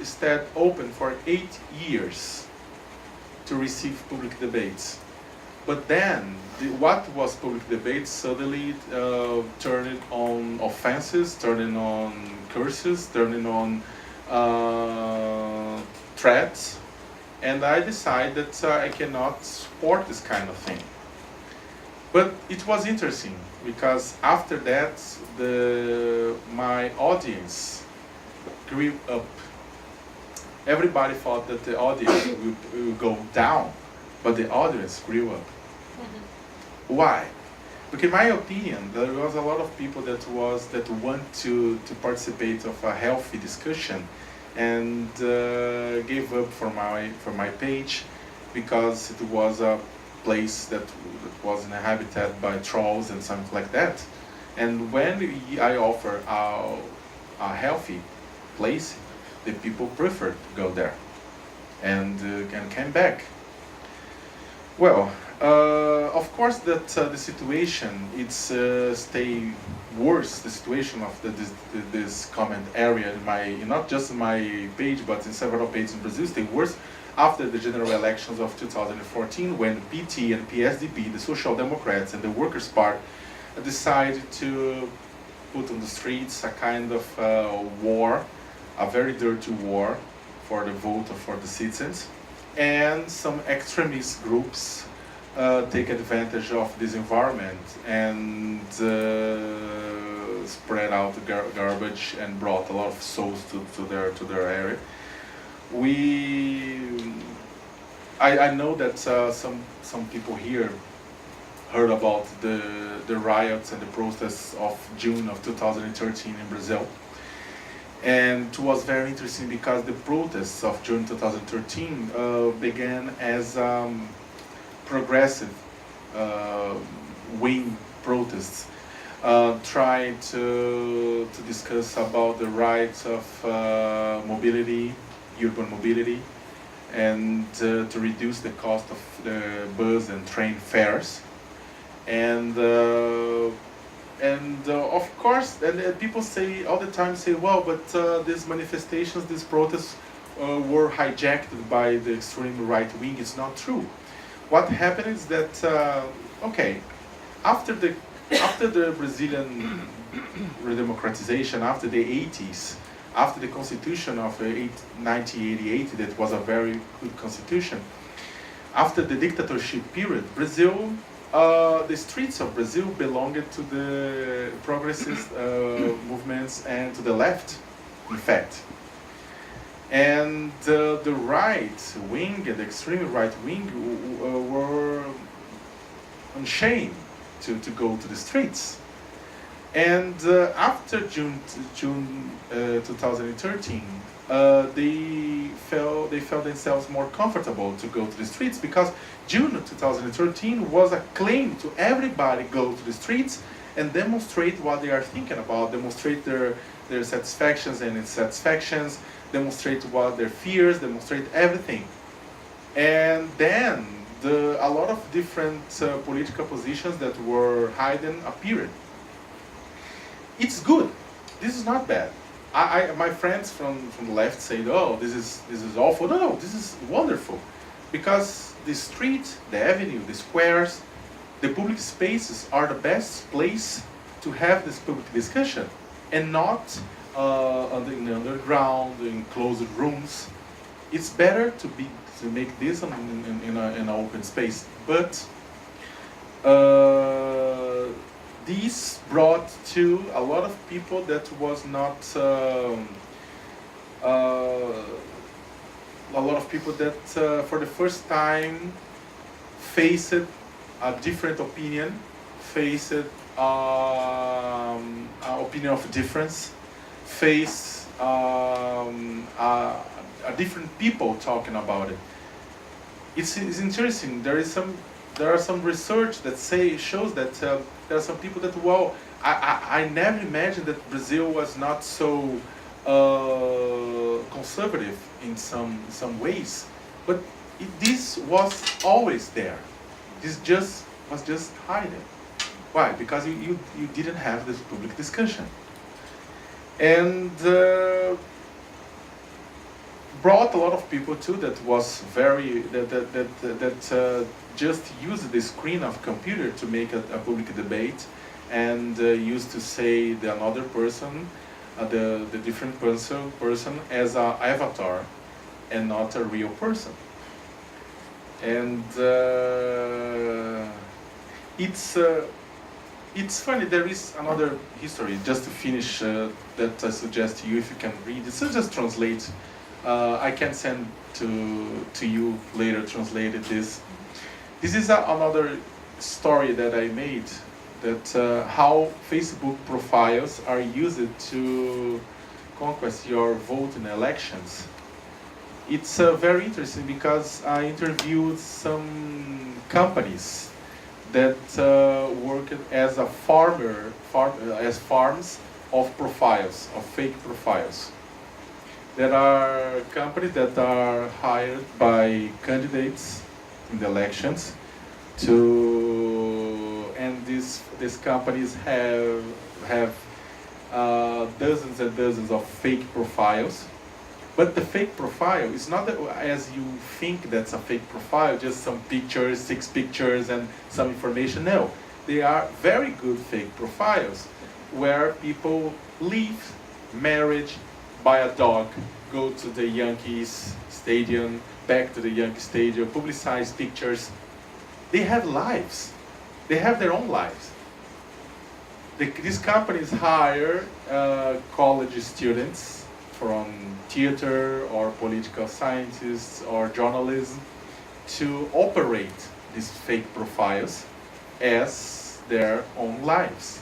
stayed open for 8 years to receive public debates. But then, what was public debate suddenly turned on offenses, turning on curses, turning on threats, and I decided that I cannot support this kind of thing. But it was interesting because after that, my audience grew up, everybody thought that the audience will go down, but the audience grew up. Why? Because in my opinion, there was a lot of people that want to participate of a healthy discussion, and gave up for my page because it was a place that was inhabited by trolls and something like that. And when I offer a healthy place, the people prefer to go there and came back. Well, of course that the situation it's stay worse. The situation of this comment area in not just in my page but in several pages in Brazil stay worse after the general elections of 2014, when PT and PSDB, the Social Democrats and the Workers' Party, decided to put on the streets a kind of war, a very dirty war for the vote for the citizens, and some extremist groups take advantage of this environment and spread out garbage and brought a lot of souls to their area. I know that some people here heard about the riots and the protests of June of 2013 in Brazil. And it was very interesting because the protests of June 2013 began as progressive wing protests, trying to discuss about the rights of mobility, urban mobility, and to reduce the cost of the bus and train fares. And of course, and people say all the time, well, but these manifestations, these protests were hijacked by the extreme right wing. It's not true. What happened is that okay, after the Brazilian redemocratization, after the 80s, after the constitution of 1988, that was a very good constitution. After the dictatorship period, Brazil, the streets of Brazil belonged to the progressist movements and to the left, in fact. And the right wing and the extreme right wing were ashamed to go to the streets. And after June 2013, they felt themselves more comfortable to go to the streets, because June 2013 was a claim to everybody go to the streets and demonstrate what they are thinking about, demonstrate their satisfactions and insatisfactions, demonstrate what their fears, demonstrate everything. And then a lot of different political positions that were hidden appeared. It's good. This is not bad. My friends from the left say, "Oh, this is awful." No, this is wonderful, because the street, the avenue, the squares, the public spaces are the best place to have this public discussion, and not in the underground, in closed rooms. It's better to make this in an open space, but. This brought to a lot of people that was not a lot of people that for the first time faced a different opinion, faced an opinion of difference, faced a different people talking about it. It's interesting. There are some research that shows that there are some people that, well, I never imagined that Brazil was not so conservative in some ways, but this was always there. This was just hidden. Why? Because you didn't have this public discussion, and brought a lot of people too that was very that just used the screen of computer to make a public debate, and used to say the another person, the different person as an avatar and not a real person. And it's funny. There is another history, just to finish, that I suggest to you, if you can read it. So just translate I can send to you later translated this. This is another story that I made, that how Facebook profiles are used to conquest your vote in elections. It's very interesting because I interviewed some companies that work as a as farms of profiles, of fake profiles. There are companies that are hired by candidates in the elections and these companies have dozens and dozens of fake profiles. But the fake profile is not as you think that's a fake profile, just some pictures, 6 pictures and some information. No, they are very good fake profiles where people live, marriage, buy a dog, go to the Yankees stadium, back to the Yankee stadium, publicize pictures. They have lives. They have their own lives. These companies hire college students from theater or political scientists or journalism to operate these fake profiles as their own lives.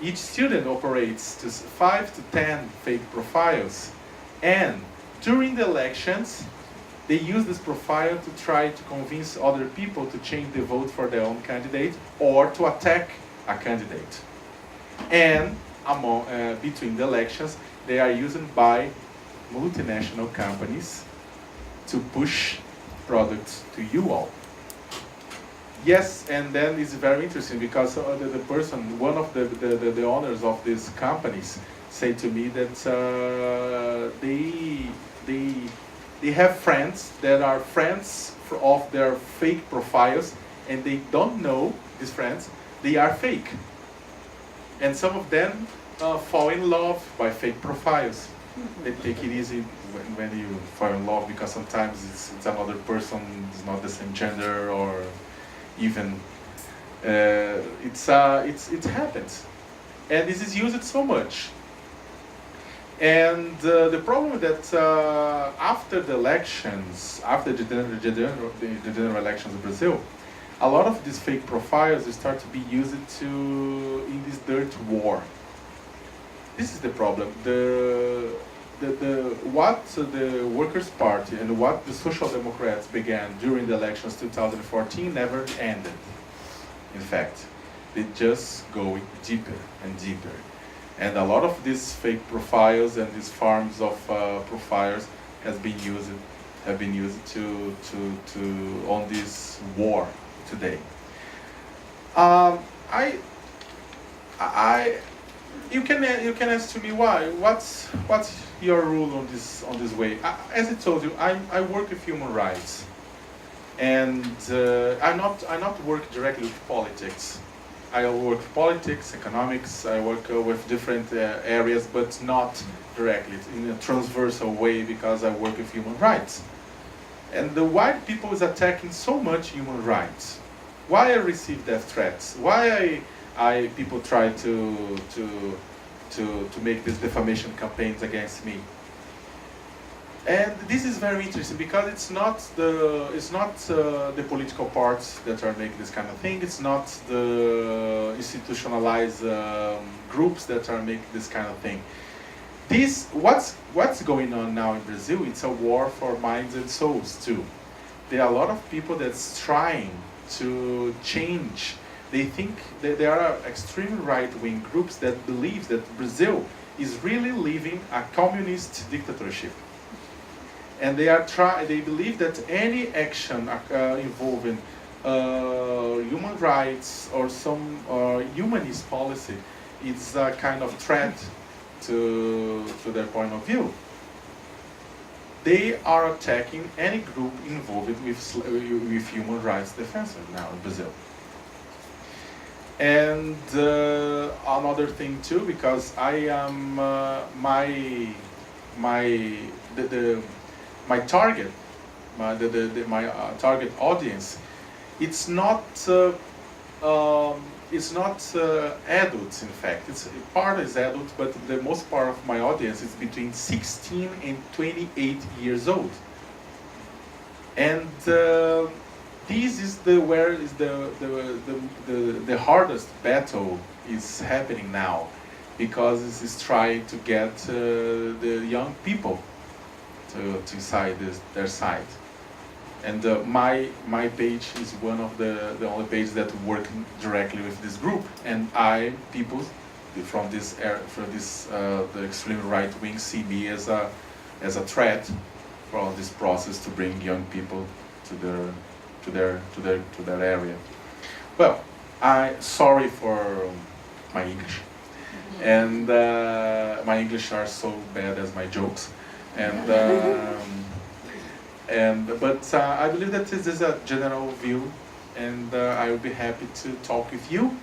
Each student operates to 5 to 10 fake profiles, and during the elections they use this profile to try to convince other people to change the vote for their own candidate or to attack a candidate. And between the elections, they are used by multinational companies to push products to you all. Yes, and then it's very interesting because the person, one of the owners of these companies, say to me that they have friends that are friends of their fake profiles, and they don't know these friends, they are fake. And some of them fall in love by fake profiles. They take it easy when you fall in love because sometimes it's another person, it's not the same gender, or even it happens, and this is used so much. And the problem that after the elections, after the general elections in Brazil, a lot of these fake profiles start to be used in this dirt war. This is the problem. What the Workers' Party and what the Social Democrats began during the elections 2014 never ended. In fact, they just go deeper and deeper. And a lot of these fake profiles and these farms of profiles have been used to on this war today. You can ask to me why. What's your rule on this way? As I told you, I work with human rights, and I not work directly with politics. I work with politics, economics. I work with different areas, but not directly in a transversal way because I work with human rights. And the white people is attacking so much human rights. Why I receive death threats? Why people try to make these defamation campaigns against me? And this is very interesting because it's not the political parts that are making this kind of thing. It's not the institutionalized groups that are making this kind of thing. What's going on now in Brazil? It's a war for minds and souls too. There are a lot of people that's trying to change. They think that there are extreme right-wing groups that believe that Brazil is really living a communist dictatorship. And they believe that any action involving human rights or some humanist policy is a kind of threat to their point of view. They are attacking any group involved with human rights defense now in Brazil. And another thing too, because I am my target, my target audience, it's not it's not adults, in fact. It's part is adult, but the most part of my audience is between 16 and 28 years old. And this is where is the hardest battle is happening now, because it's trying to get the young people to side their side. And my page is one of the only pages that work directly with this group. And people from this the extreme right wing see me as a threat for this process to bring young people to their area. Well, sorry for my English, and my English are so bad as my jokes, and but I believe that this is a general view, and I will be happy to talk with you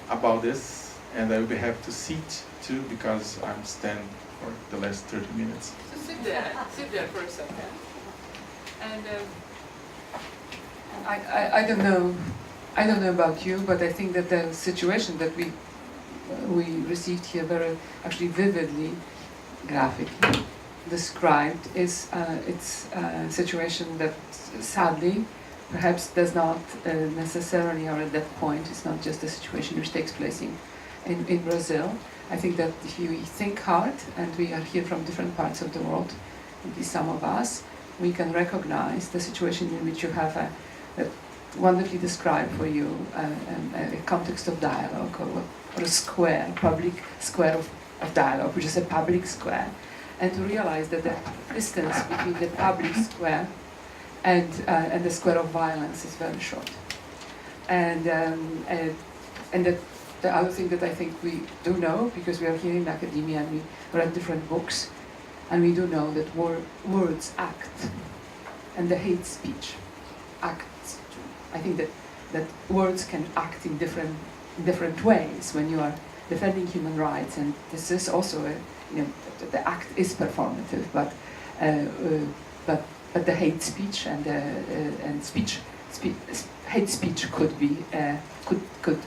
about this, and I will be happy to sit too, because I'm standing for the last 30 minutes. So sit there for a second. And I don't know about you, but I think that the situation that we received here very actually vividly, graphically described is it's a situation that sadly perhaps does not necessarily, or at that point, it's not just a situation which takes place in Brazil. I think that if you think hard, and we are here from different parts of the world, maybe some of us, we can recognize the situation in which you have a wonderfully described for you a context of dialogue, or a square, public square of dialogue, which is a public square, and to realize that the distance between the public square and the square of violence is very short. And the other thing that I think we do know, because we are here in academia and we read different books, and we do know that words act, and the hate speech acts too. I think that words can act in different ways when you are defending human rights, and this is also the act is performative, but the hate speech and hate speach could be could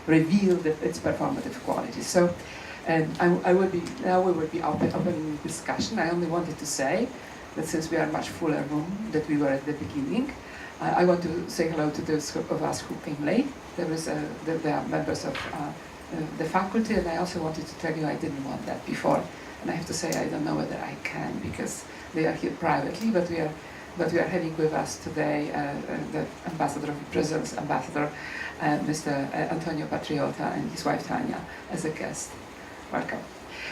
reveal its performative qualities. So. We will be opening the discussion. I only wanted to say that since we are a much fuller room than we were at the beginning, I want to say hello to those of us who came late. There are members of the faculty, and I also wanted to tell you I didn't want that before, and I have to say I don't know whether I can, because they are here privately, but we are having with us today the ambassador of Brazil's ambassador, Mr. Antonio Patriota, and his wife Tanya, as a guest. Welcome.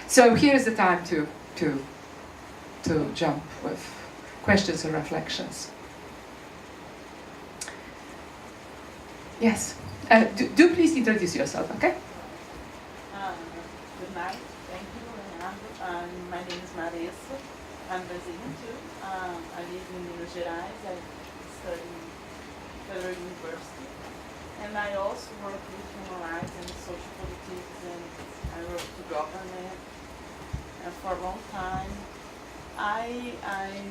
So here is the time to jump with questions or reflections. Yes. Do please introduce yourself, okay? Good night. Thank you, Leonardo. My name is Marissa. I'm Brazilian too. I live in Minas Gerais. I study Federal University. And I also work with human rights and social politics, and I work to government. And for a long time, I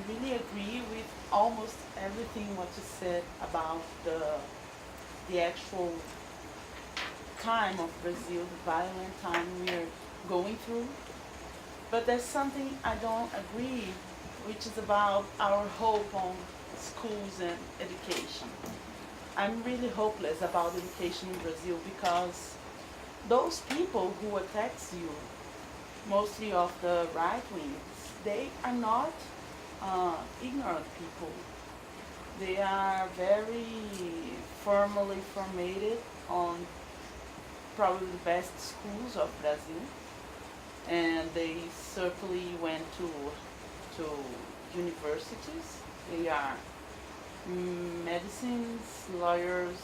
really agree with almost everything what you said about the actual time of Brazil, the violent time we're going through. But there's something I don't agree, which is about our hope on schools and education. I'm really hopeless about education in Brazil, because those people who attack you, mostly of the right wings, they are not ignorant people. They are very formally formatted on probably the best schools of Brazil, and they certainly went to universities. They are medicines, lawyers,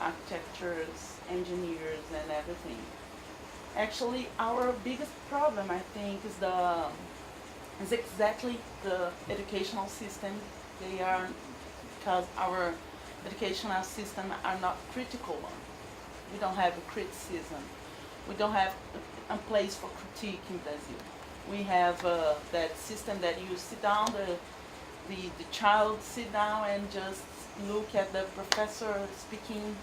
architects, engineers, and everything. Actually, our biggest problem, I think, is exactly the educational system. They are, because our educational system are not critical one. We don't have a criticism. We don't have a place for critique in Brazil. We have that system that you sit down, the child sit down and just look at the professor speaking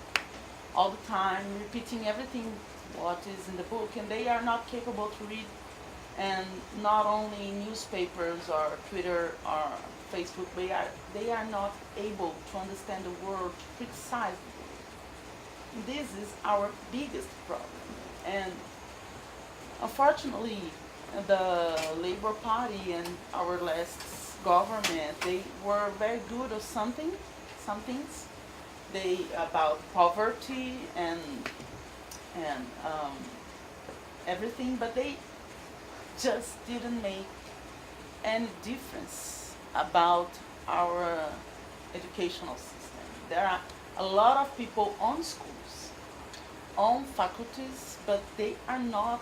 all the time, repeating everything what is in the book, and they are not capable to read, and not only newspapers or Twitter or Facebook, they are not able to understand the word, to criticize the word. This is our biggest problem, and unfortunately, the Labour Party and our last government, they were very good at some things, they about poverty and everything, but they just didn't make any difference about our educational system. There are a lot of people on schools, on faculties, but they are not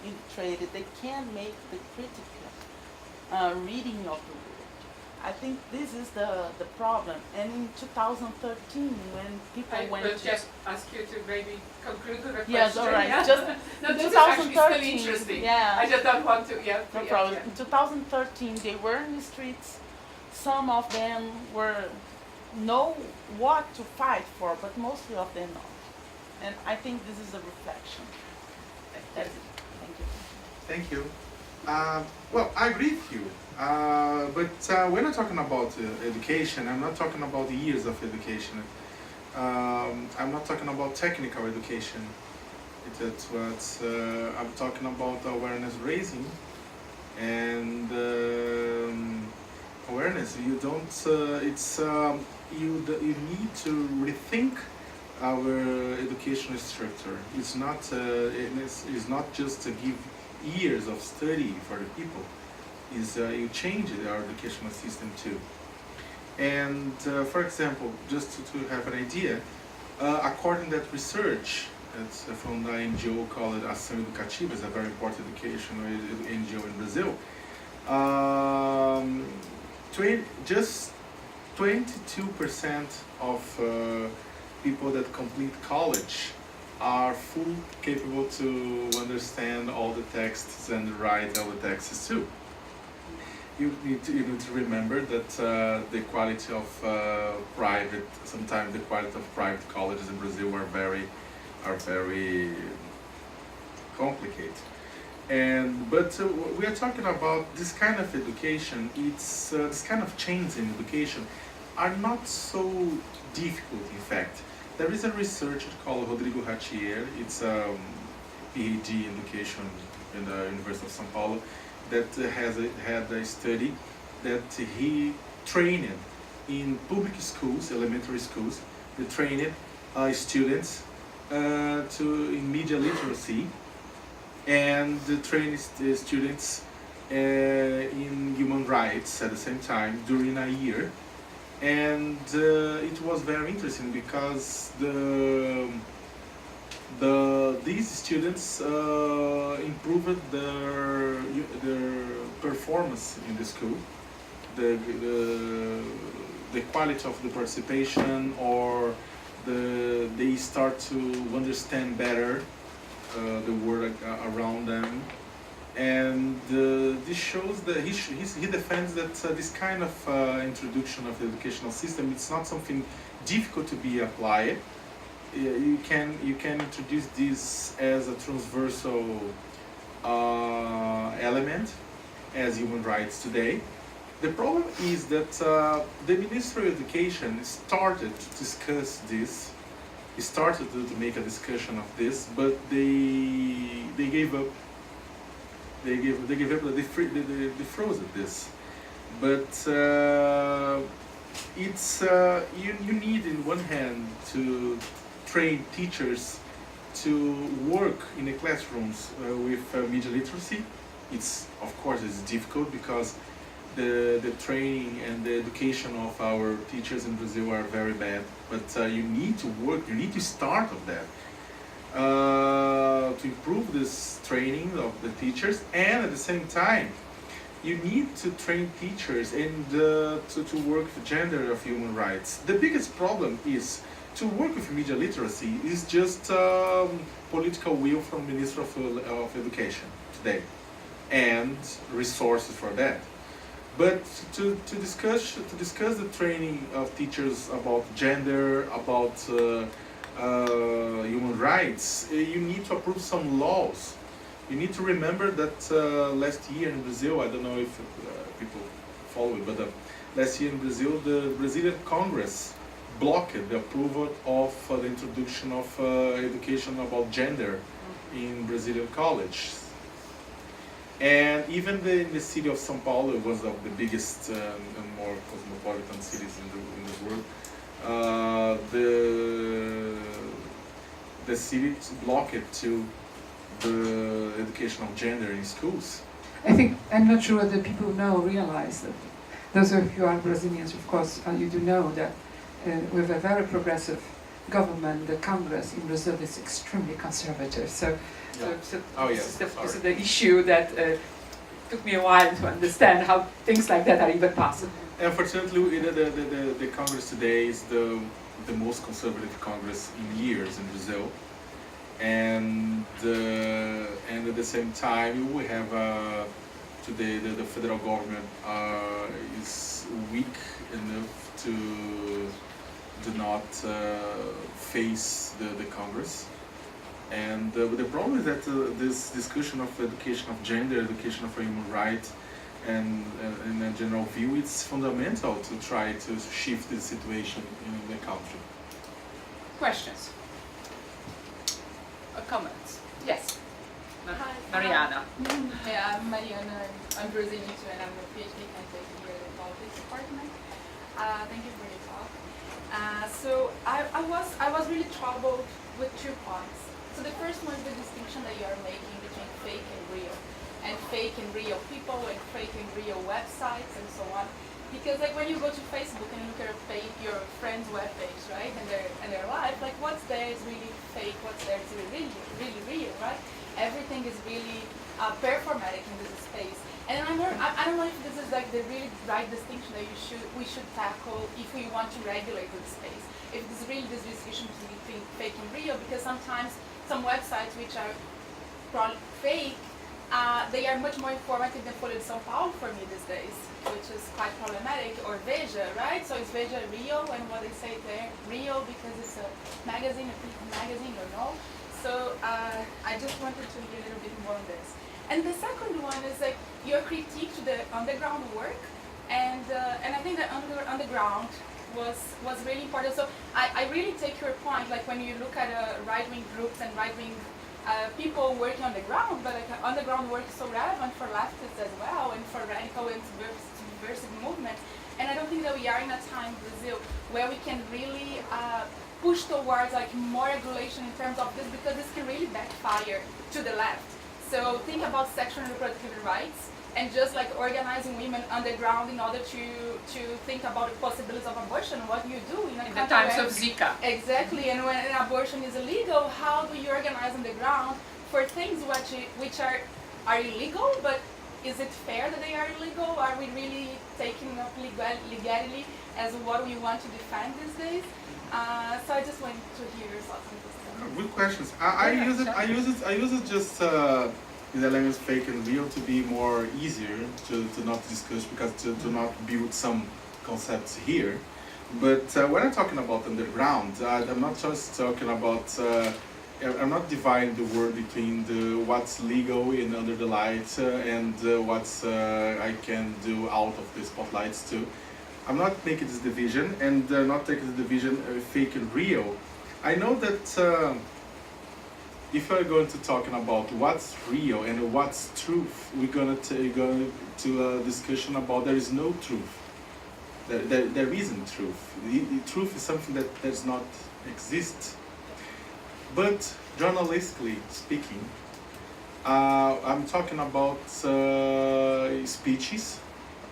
illustrated. They can't make the critical reading of the word. I think this is the problem. And in 2013, when people I went will to... just ask you to maybe conclude with a question. Yes, all right. Yeah? Just no, in this is actually still 2013, interesting. yeah. I just don't want to, yeah. No yeah, problem. yeah. In 2013, they were in the streets. Some of them know what to fight for, but mostly of them not. And I think this is a reflection. That's it. Thank you. Thank you. Well, I agree with you. But when I'm talking about education, I'm not talking about the years of education. I'm not talking about technical education. That's what I'm talking about awareness raising and awareness. You don't. You need to rethink our educational structure. It's not. It's not just to give years of study for the people. Is you change our educational system too. And for example, just to have an idea, according to that research that's from the NGO called Ação Educativa, is a very important educational NGO in Brazil, just 22% of people that complete college are full capable to understand all the texts and write all the texts too. You need to remember that the quality of sometimes the quality of private colleges in Brazil are very complicated. But we are talking about this kind of education. It's this kind of change in education are not so difficult. In fact, there is a researcher called Rodrigo Ratier. It's a PhD in education in the University of São Paulo that had a study that he trained in public schools, elementary schools. They trained students in media literacy, and they trained students in human rights at the same time during a year. And it was very interesting because these students improved their performance in the school, the quality of the participation, or they start to understand better the world around them. And this shows that he defends that this kind of introduction of the educational system, it's not something difficult to be applied. You can introduce this as a transversal element as human rights today. The problem is that the Ministry of Education started to discuss this. He started to make a discussion of this, but they gave up. They gave up. They froze at this. But it's you need in one hand to train teachers to work in the classrooms with media literacy. It's of course it's difficult because the training and the education of our teachers in Brazil are very bad. But you need to work. You need to start of that to improve this training of the teachers, and at the same time, you need to train teachers and to work with gender of human rights. The biggest problem is to work with media literacy is just political will from the Minister of Education today, and resources for that. But to discuss the training of teachers about gender, about human rights, you need to approve some laws. You need to remember that last year in Brazil, I don't know if people follow it, but last year in Brazil, the Brazilian Congress blocked the approval of the introduction of education about gender in Brazilian colleges. And even the city of São Paulo was of the biggest and more cosmopolitan cities in the world. The city blocked to the education of gender in schools. I think, I'm not sure whether people realize that, those of you who are Brazilians, of course, you do know that with a very progressive government, the Congress in Brazil is extremely conservative. So this is the issue that took me a while to understand how things like that are even possible. Unfortunately, the Congress today is the most conservative Congress in years in Brazil, and at the same time we have today the federal government is weak enough to do not face the Congress. And the problem is that this discussion of education of gender, education of human rights, and in a general view, it's fundamental to try to shift the situation in the country. Questions? Or comments? Yes. Hi. Mariana. Yeah, I'm Mariana. I'm Brazilian too, and I'm a PhD candidate here at the politics department. Thank you for your talk. So I was really troubled with 2 points. So the first one is the distinction that you are making between fake and real people and fake and real websites and so on. Because like when you go to Facebook and look at your friend's webpage, right, and their life, like what's there is really fake, what's there is really real, right? Everything is really performatic in this space. And I don't know if this is like the really right distinction that we should tackle if we want to regulate the space. If there's really this distinction between fake and real, because sometimes some websites which are probably fake, they are much more informative than Folha de São Paulo for me these days, which is quite problematic, or Veja, right? So is Veja real, and what they say there, real because it's a magazine, a print magazine, or no? So I just wanted to hear a little bit more on this. And the second one is like your critique to the underground work, and I think that underground was really important. So I really take your point, like when you look at right-wing groups and right-wing people working on the ground, but like underground work is so relevant for leftists as well, and for radical and subversive movements. And I don't think that we are in a time in Brazil where we can really push towards like more regulation in terms of this, because this can really backfire to the left. So think about sexual and reproductive rights, and just like organizing women underground in order to think about the possibilities of abortion. What do you do in the times of Zika? Exactly, and when an abortion is illegal, how do you organize on the ground for things which are illegal, but is it fair that they are illegal? Are we really taking up legality as what we want to defend these days? So I just wanted to hear your thoughts on this. Good questions. I use it just in the language fake and real to be more easier to not discuss, because to not build some concepts here. But when I'm talking about underground, I'm not just talking about. I'm not dividing the word between what's legal and under the light and what's I can do out of the spotlights too. I'm not making this division, and not taking the division fake and real. I know that if we're going to talking about what's real and what's truth, we're gonna to a discussion about there is no truth. There isn't truth. The truth is something that does not exist. But journalistically speaking, I'm talking about speeches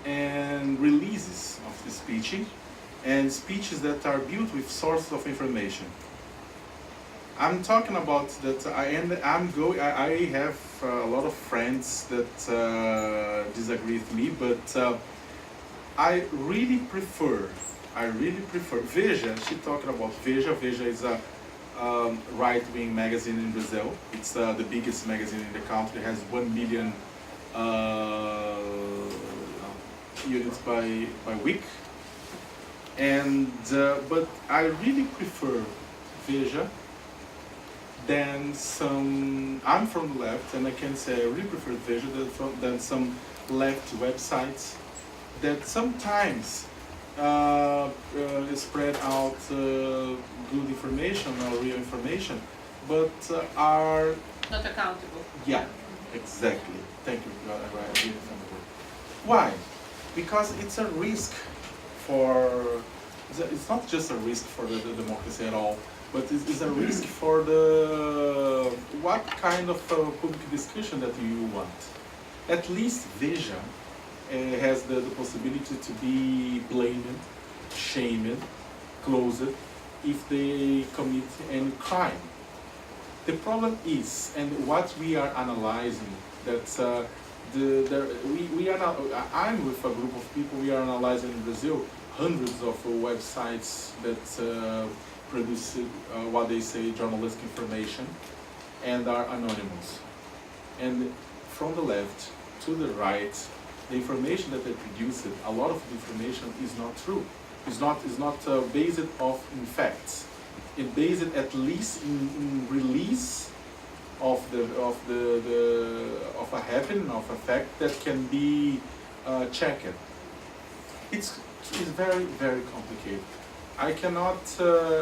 and releases of the speech, and speeches that are built with sources of information. I'm talking about that. I have a lot of friends that disagree with me, but I really prefer. Veja. She talking about Veja. Veja is a right-wing magazine in Brazil. It's the biggest magazine in the country. It has 1 million units by week. And but I really prefer Veja than some. I'm from the left, and I can say I really prefer Veja than some left websites that sometimes spread out good information or real information, but are Not accountable. yeah, exactly. Thank you. Why? Because it's a risk for. It's not just a risk for the democracy at all, but it's a risk for the what kind of public discussion that you want. At least Veja has the possibility to be blamed, shamed, closed if they commit any crime. The problem is, and what we are analyzing, that we are not, I'm with a group of people, we are analyzing in Brazil hundreds of websites that produce what they say journalistic information and are anonymous. And from the left to the right, the information that they produce, a lot of the information is not true. It's not based off in facts. It's based at least in release of a happening, of a fact that can be checked. It's very, very complicated. I cannot.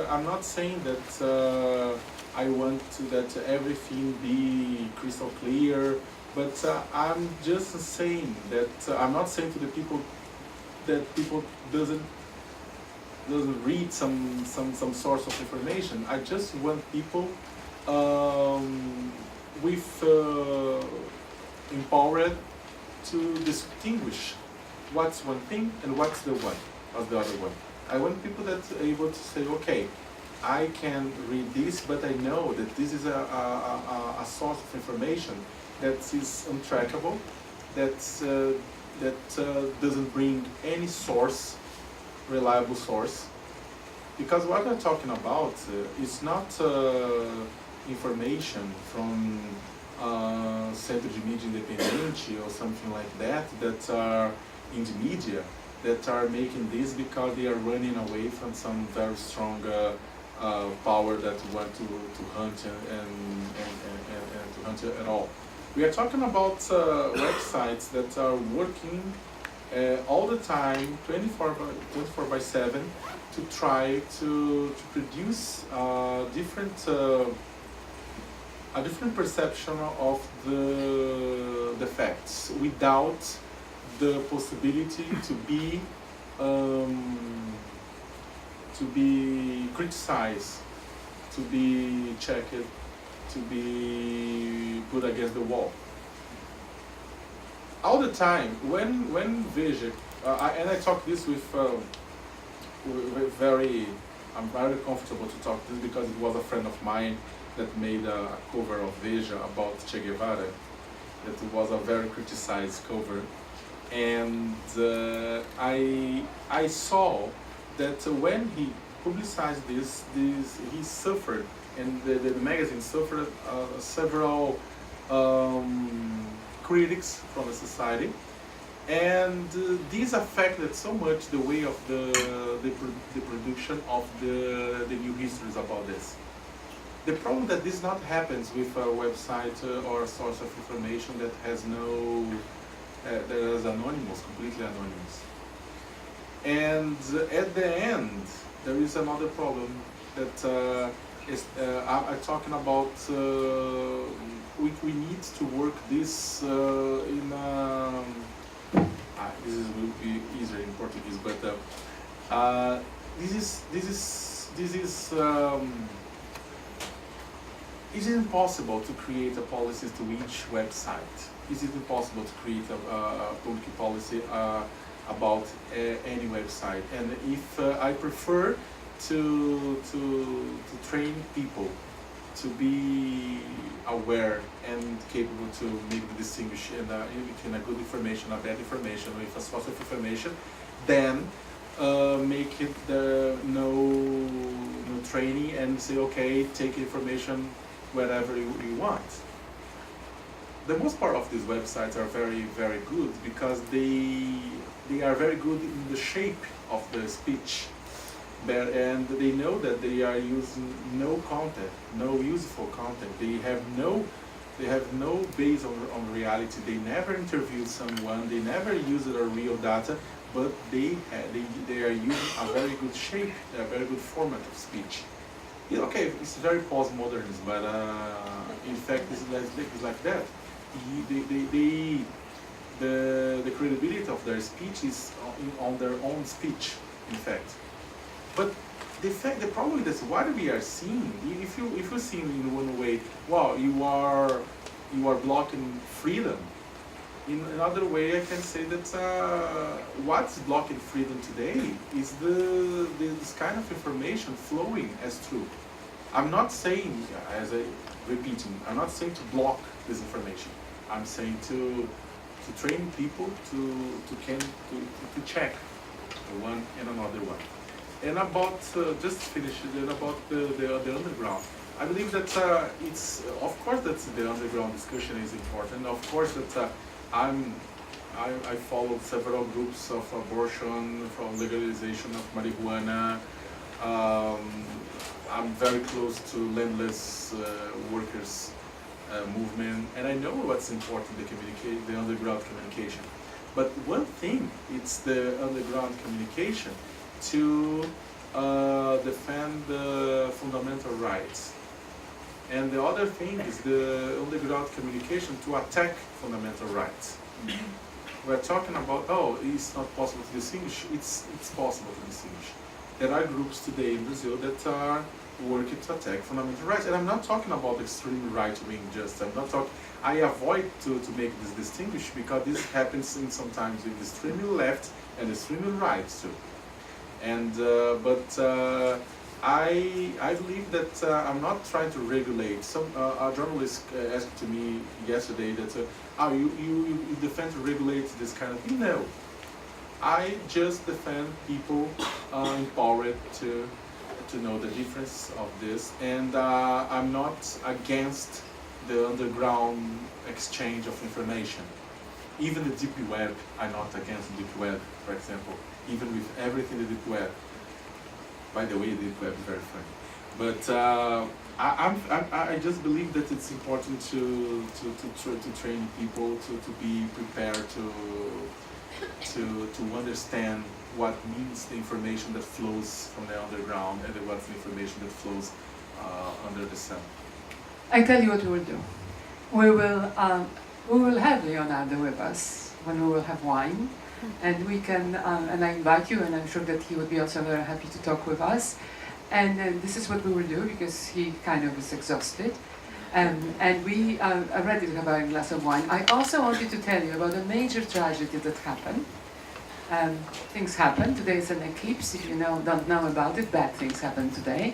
I'm not saying that I want that everything be crystal clear, but I'm just saying that I'm not saying to the people that people doesn't read some source of information. I just want people with empowered to distinguish what's one thing and what's the other one. I want people that are able to say, okay, I can read this, but I know that this is a source of information that is untrackable, that doesn't bring any source, reliable source. Because what we're talking about is not information from Centro de Mídia Independente or something like that are in the media that are making this because they are running away from some very strong power that want to hunt and to hunt at all. We are talking about websites that are working all the time, 24 by 7, to try to produce a different perception of the facts without the possibility to be criticized, to be checked, to be put against the wall. All the time, when Veja, and I talk this with I'm very comfortable to talk this because it was a friend of mine that made a cover of Veja about Che Guevara. That was a very criticized cover, and I saw that when he publicized this he suffered, and the magazine suffered several critics from the society, and this affected so much the way of the production of the new histories about this. The problem that this not happens with a website or a source of information that has no that is anonymous, completely anonymous. And at the end, there is another problem that I'm talking about. We need to work this in. This will be easier in Portuguese, but is it impossible to create a policy to each website? Is it impossible to create a public policy about any website? And if I prefer to train people to be aware and capable to make the distinction between a good information, a bad information, with a source of information, then make it no training and say, okay, take information wherever you want. The most part of these websites are very, very good because they are very good in the shape of the speech. And they know that they are using no content, no useful content. They have no base on reality. They never interviewed someone. They never used a real data, but they are using a very good shape, a very good format of speech. Yeah, okay, it's very postmodernist, but in fact, it's like that. The credibility of their speech is on their own speech, in fact. But the problem is what we are seeing. If you see in one way, wow, you are blocking freedom. In another way, I can say that what's blocking freedom today is this kind of information flowing as truth. I'm not saying, I'm not saying to block this information. I'm saying to train people to check one and another one. And about just to finish, and about the underground, I believe that it's of course that the underground discussion is important. Of course that I followed several groups of abortion, from legalization of marijuana. I'm very close to landless workers movement, and I know what's important, the underground communication. But one thing, it's the underground communication to defend the fundamental rights. And the other thing is the underground communication to attack fundamental rights. We're talking about, oh, it's not possible to distinguish. It's possible to distinguish. There are groups today in Brazil that are working to attack fundamental rights. And I'm not talking about extreme right-wing just. I avoid to make this distinguish because this happens sometimes with the extremely left and the extremely right too. And I believe that I'm not trying to regulate. A journalist asked to me yesterday that, you defend to regulate this kind of thing? No. I just defend people empowered to know the difference of this, and I'm not against the underground exchange of information. Even the deep web, I'm not against the deep web, for example. Even with everything the deep web. By the way, the deep web is very funny. But I just believe that it's important to train people to be prepared to understand what means the information that flows from the underground and what's the information that flows under the sun. I tell you what we will do. We will have Leonardo with us when we will have wine, and we can. And I invite you, and I'm sure that he would be also very happy to talk with us. And this is what we will do because he kind of is exhausted. And we are ready to have a glass of wine. I also wanted to tell you about a major tragedy that happened. Things happen. Today is an eclipse. If you don't know about it, bad things happen today.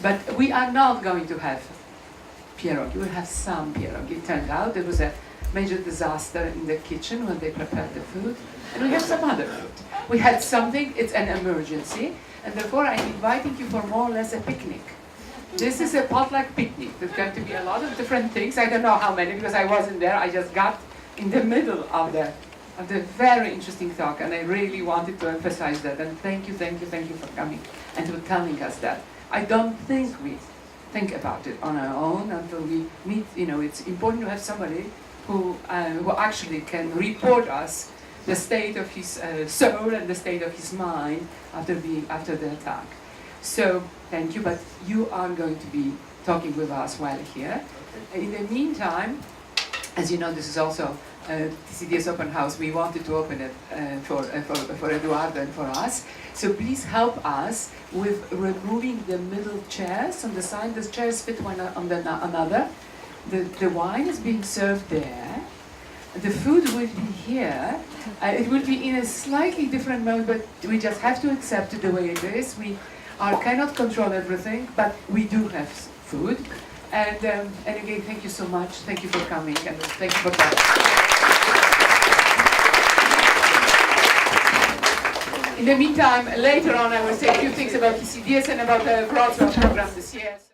But we are not going to have pierogi. We'll have some pierogi. It turned out there was a major disaster in the kitchen when they prepared the food. And we have some other food. We had something, it's an emergency. And therefore I'm inviting you for more or less a picnic. This is a potluck picnic. There's going to be a lot of different things. I don't know how many because I wasn't there. I just got in the middle of the very interesting talk, and I really wanted to emphasize that. And thank you for coming and for telling us that. I don't think we think about it on our own until we meet. It's important to have somebody who actually can report us the state of his soul and the state of his mind after the attack. So thank you, but you are going to be talking with us while here. Okay. In the meantime, as you know, this is also TCDS open house. We wanted to open it for Eduardo and for us. So please help us with removing the middle chairs on the side. The chairs fit one on another. The wine is being served there. The food will be here. It will be in a slightly different mode, but we just have to accept it the way it is. We cannot control everything, but we do have food. And again, thank you so much. Thank you for coming, and thank you for coming. In the meantime, later on, I will say a few things about TCDS and about the Broadsword program this year.